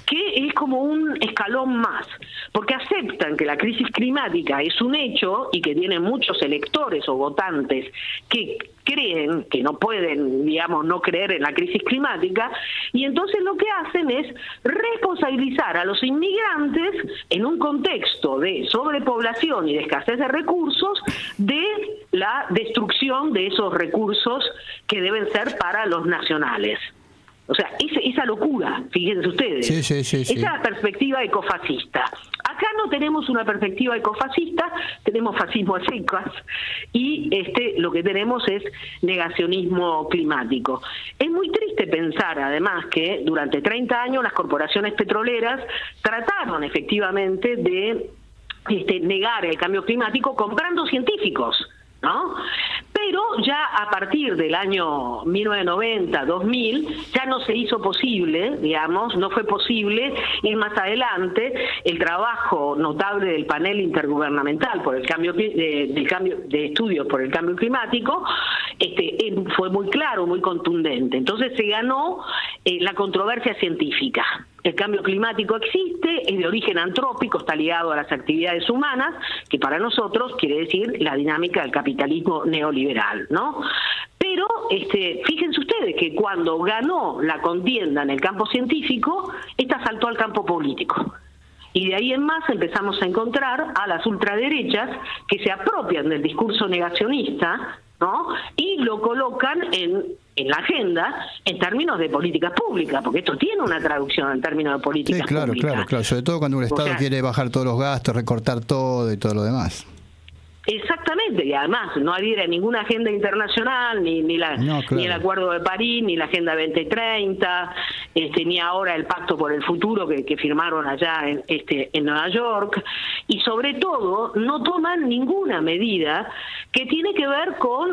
que es como un escalón más, porque aceptan que la crisis climática es un hecho y que tienen muchos electores o votantes que creen que no pueden, digamos, no creer en la crisis climática, y entonces lo que hacen es responsabilizar a los inmigrantes en un contexto de sobrepoblación y de escasez de recursos de la destrucción de esos recursos que deben ser para los nacionales. O sea, esa locura, fíjense ustedes, sí. Esa es la perspectiva ecofascista. Acá no tenemos una perspectiva ecofascista, tenemos fascismo a secas y lo que tenemos es negacionismo climático. Es muy triste pensar, además, que durante 30 años las corporaciones petroleras trataron efectivamente de negar el cambio climático comprando científicos, ¿no? Pero ya a partir del año 1990, 2000, ya no se hizo posible, digamos, no fue posible ir más adelante. El trabajo notable del panel intergubernamental por el cambio de estudios por el cambio climático fue muy claro, muy contundente. Entonces se ganó la controversia científica. El cambio climático existe, es de origen antrópico, está ligado a las actividades humanas, que para nosotros quiere decir la dinámica del capitalismo neoliberal, ¿no? Pero fíjense ustedes que cuando ganó la contienda en el campo científico, esta saltó al campo político. Y de ahí en más empezamos a encontrar a las ultraderechas que se apropian del discurso negacionista, ¿no? Y lo colocan en la agenda en términos de políticas públicas, porque esto tiene una traducción en términos de políticas públicas. Claro, sobre todo cuando un Estado quiere bajar todos los gastos, recortar todo y todo lo demás. Exactamente, y además no adhiere a ninguna agenda internacional, ni el Acuerdo de París, ni la Agenda 2030, ni ahora el Pacto por el Futuro que firmaron allá en Nueva York, y sobre todo no toman ninguna medida que tiene que ver con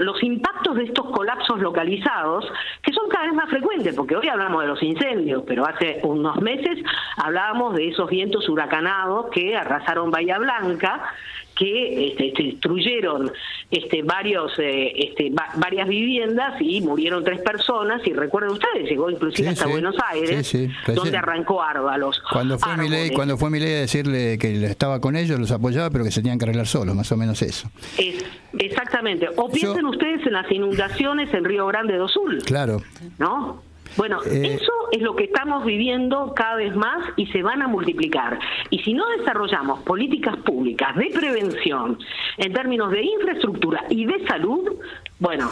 los impactos de estos colapsos localizados, que son cada vez más frecuentes, porque hoy hablamos de los incendios, pero hace unos meses hablábamos de esos vientos huracanados que arrasaron Bahía Blanca, que destruyeron varias viviendas y murieron 3 personas, y recuerden ustedes, llegó inclusive hasta Buenos Aires, donde arrancó Árbalos. Cuando fue Milei a decirle que estaba con ellos, los apoyaba, pero que se tenían que arreglar solos, más o menos eso. Exactamente. O piensen ustedes en las inundaciones en Río Grande do Sul. Claro. ¿No? Bueno, eso es lo que estamos viviendo cada vez más y se van a multiplicar. Y si no desarrollamos políticas públicas de prevención en términos de infraestructura y de salud, bueno,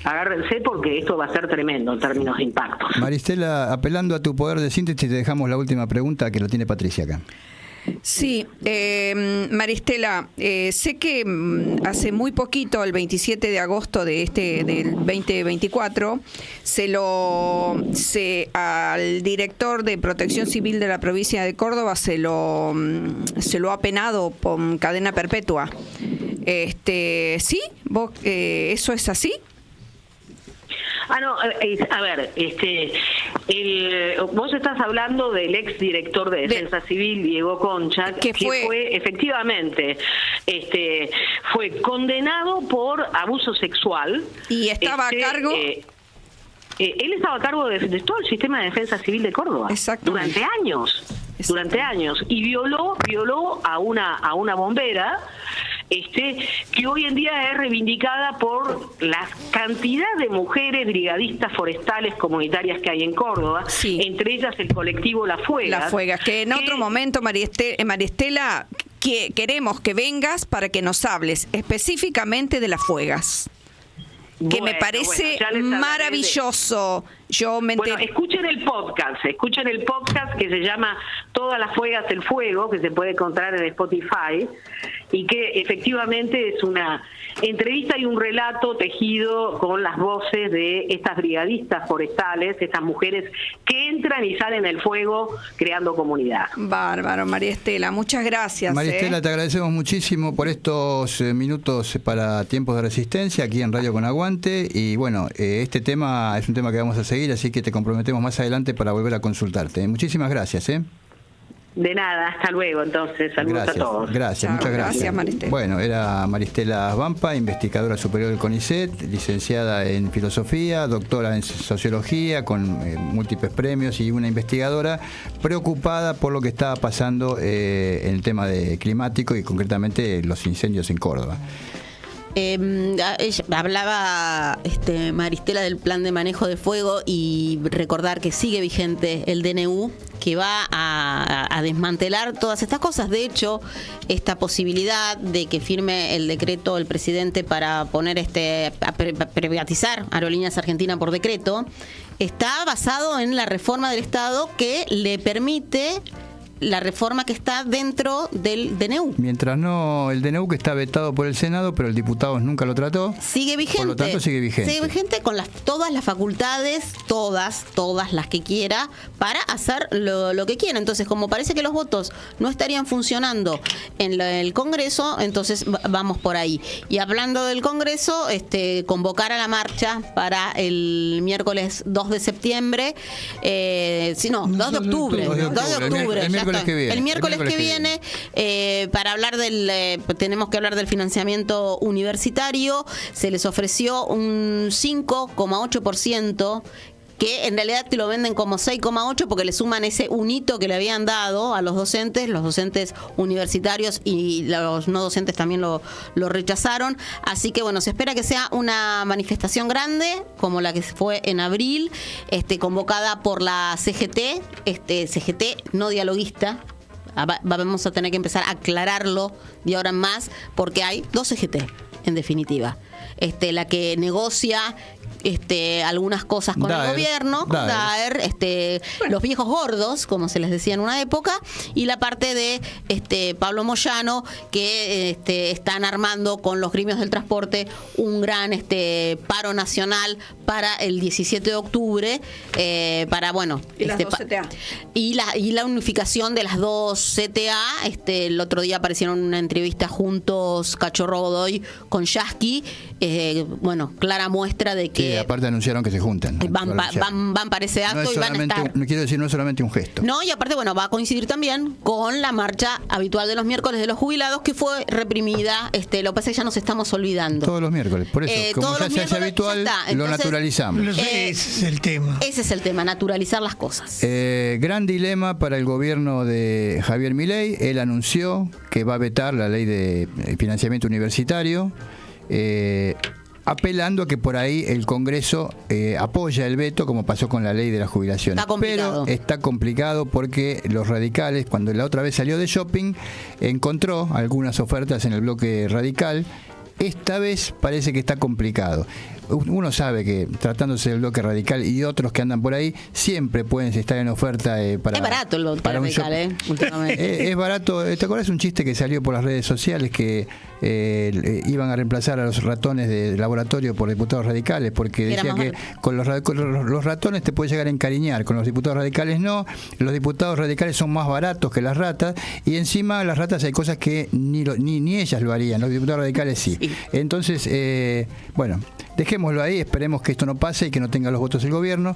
agárrense porque esto va a ser tremendo en términos de impactos. Maristela, apelando a tu poder de síntesis, te dejamos la última pregunta que la tiene Patricia acá. Sí, Maristela, sé que hace muy poquito, el 27 de agosto del 2024, al director de Protección Civil de la provincia de Córdoba se lo ha penado con cadena perpetua. ¿Sí? ¿Eso es así? A ver, vos estás hablando del ex director de Defensa Civil, Diego Concha, que fue efectivamente fue condenado por abuso sexual. Y estaba a cargo... él estaba a cargo de todo el sistema de defensa civil de Córdoba durante años y violó a una bombera que hoy en día es reivindicada por la cantidad de mujeres brigadistas forestales comunitarias que hay en Córdoba, entre ellas el colectivo Las Fuegas. Las Fuegas, que en otro momento, María Estela, queremos que vengas para que nos hables específicamente de Las Fuegas. Que me parece maravilloso. Escuchen el podcast que se llama Todas las Fuegas el Fuego, que se puede encontrar en Spotify, y que efectivamente es una entrevista y un relato tejido con las voces de estas brigadistas forestales, estas mujeres que entran y salen del fuego creando comunidad. Bárbaro, María Estela, muchas gracias. María Estela, te agradecemos muchísimo por estos minutos para Tiempos de Resistencia aquí en Radio Con Aguante, y bueno, este tema es un tema que vamos a seguir, así que te comprometemos más adelante para volver a consultarte. Muchísimas gracias. De nada, hasta luego entonces, saludos a todos. Gracias, muchas gracias. Maristela. Bueno, era Maristela Vampa, investigadora superior del CONICET, licenciada en filosofía, doctora en sociología, con múltiples premios, y una investigadora preocupada por lo que estaba pasando en el tema climático y concretamente los incendios en Córdoba. Hablaba Maristela del plan de manejo de fuego, y recordar que sigue vigente el DNU, que va a desmantelar todas estas cosas. De hecho, esta posibilidad de que firme el decreto el presidente para poner a privatizar Aerolíneas Argentinas por decreto está basado en la reforma del Estado que le permite la reforma que está dentro del DNU. Mientras no, el DNU que está vetado por el Senado, pero el diputado nunca lo trató. Sigue vigente. Por lo tanto, sigue vigente. Sigue vigente con todas las facultades, todas las que quiera, para hacer lo que quiera. Entonces, como parece que los votos no estarían funcionando en el Congreso, entonces vamos por ahí. Y hablando del Congreso, convocar a la marcha para el miércoles 2 de septiembre, 2 de octubre. 2 de octubre. El miércoles que viene, para hablar tenemos que hablar del financiamiento universitario. Se les ofreció un 5,8%, que en realidad te lo venden como 6,8 porque le suman ese unito que le habían dado a los docentes universitarios, y los no docentes también lo rechazaron. Así que bueno, se espera que sea una manifestación grande como la que fue en abril, convocada por la CGT, CGT no dialoguista. Vamos a tener que empezar a aclararlo de ahora en más, porque hay dos CGT en definitiva. La que negocia algunas cosas con el gobierno, con Daer, los viejos gordos, como se les decía en una época, y la parte de Pablo Moyano, que están armando con los gremios del transporte un gran paro nacional para el 17 de octubre, para y las dos CTA. Y la unificación de las dos CTA. El otro día aparecieron en una entrevista juntos Cachorro Godoy con Yasky, clara muestra de que aparte anunciaron que se juntan. Van para ese acto, y van a estar. No quiero decir, no es solamente un gesto. No, y aparte, va a coincidir también con la marcha habitual de los miércoles de los jubilados, que fue reprimida. Lo que pasa es que ya nos estamos olvidando. Todos los miércoles, por eso, como ya se hace habitual, lo naturalizamos. Ese es el tema. Ese es el tema, naturalizar las cosas. Gran dilema para el gobierno de Javier Milei. Él anunció que va a vetar la ley de financiamiento universitario, apelando a que por ahí el Congreso apoya el veto, como pasó con la ley de las jubilaciones. Pero está complicado porque los radicales, cuando la otra vez salió de shopping, encontró algunas ofertas en el bloque radical. Esta vez parece que está complicado. Uno sabe que tratándose del bloque radical y otros que andan por ahí, siempre pueden estar en oferta para... Es barato el bloque radical, últimamente. Es barato. ¿Te acuerdas un chiste que salió por las redes sociales que iban a reemplazar a los ratones de laboratorio por diputados radicales? Porque decía que con los ratones te puedes llegar a encariñar, con los diputados radicales no. Los diputados radicales son más baratos que las ratas, y encima las ratas hay cosas que ni ellas lo harían, los diputados radicales sí. Entonces, dejemos dejémoslo ahí, esperemos que esto no pase y que no tenga los votos del gobierno.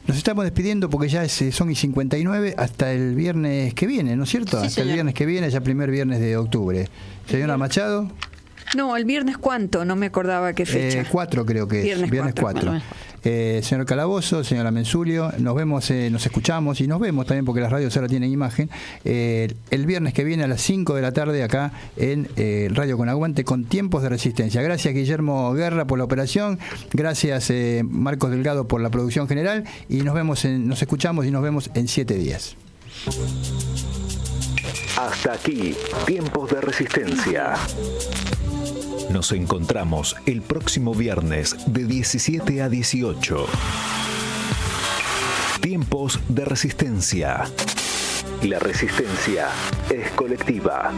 Nos estamos despidiendo porque ya son y 59 hasta el viernes que viene, ¿no es cierto? Sí, hasta señor. el viernes que viene, ya primer viernes de octubre. Señora Machado. No, el viernes cuánto, no me acordaba qué fecha. 4 creo que es. Viernes 4. Señor Calabozo, señora Mensulio, nos vemos, nos escuchamos y nos vemos también porque las radios ahora tienen imagen. El viernes que viene a las 5 de la tarde acá en Radio Con Aguante con Tiempos de Resistencia. Gracias Guillermo Guerra por la operación, gracias Marcos Delgado por la producción general y nos escuchamos y nos vemos en 7 días. Hasta aquí, Tiempos de Resistencia. Nos encontramos el próximo viernes de 17 a 18. Tiempos de Resistencia. La resistencia es colectiva.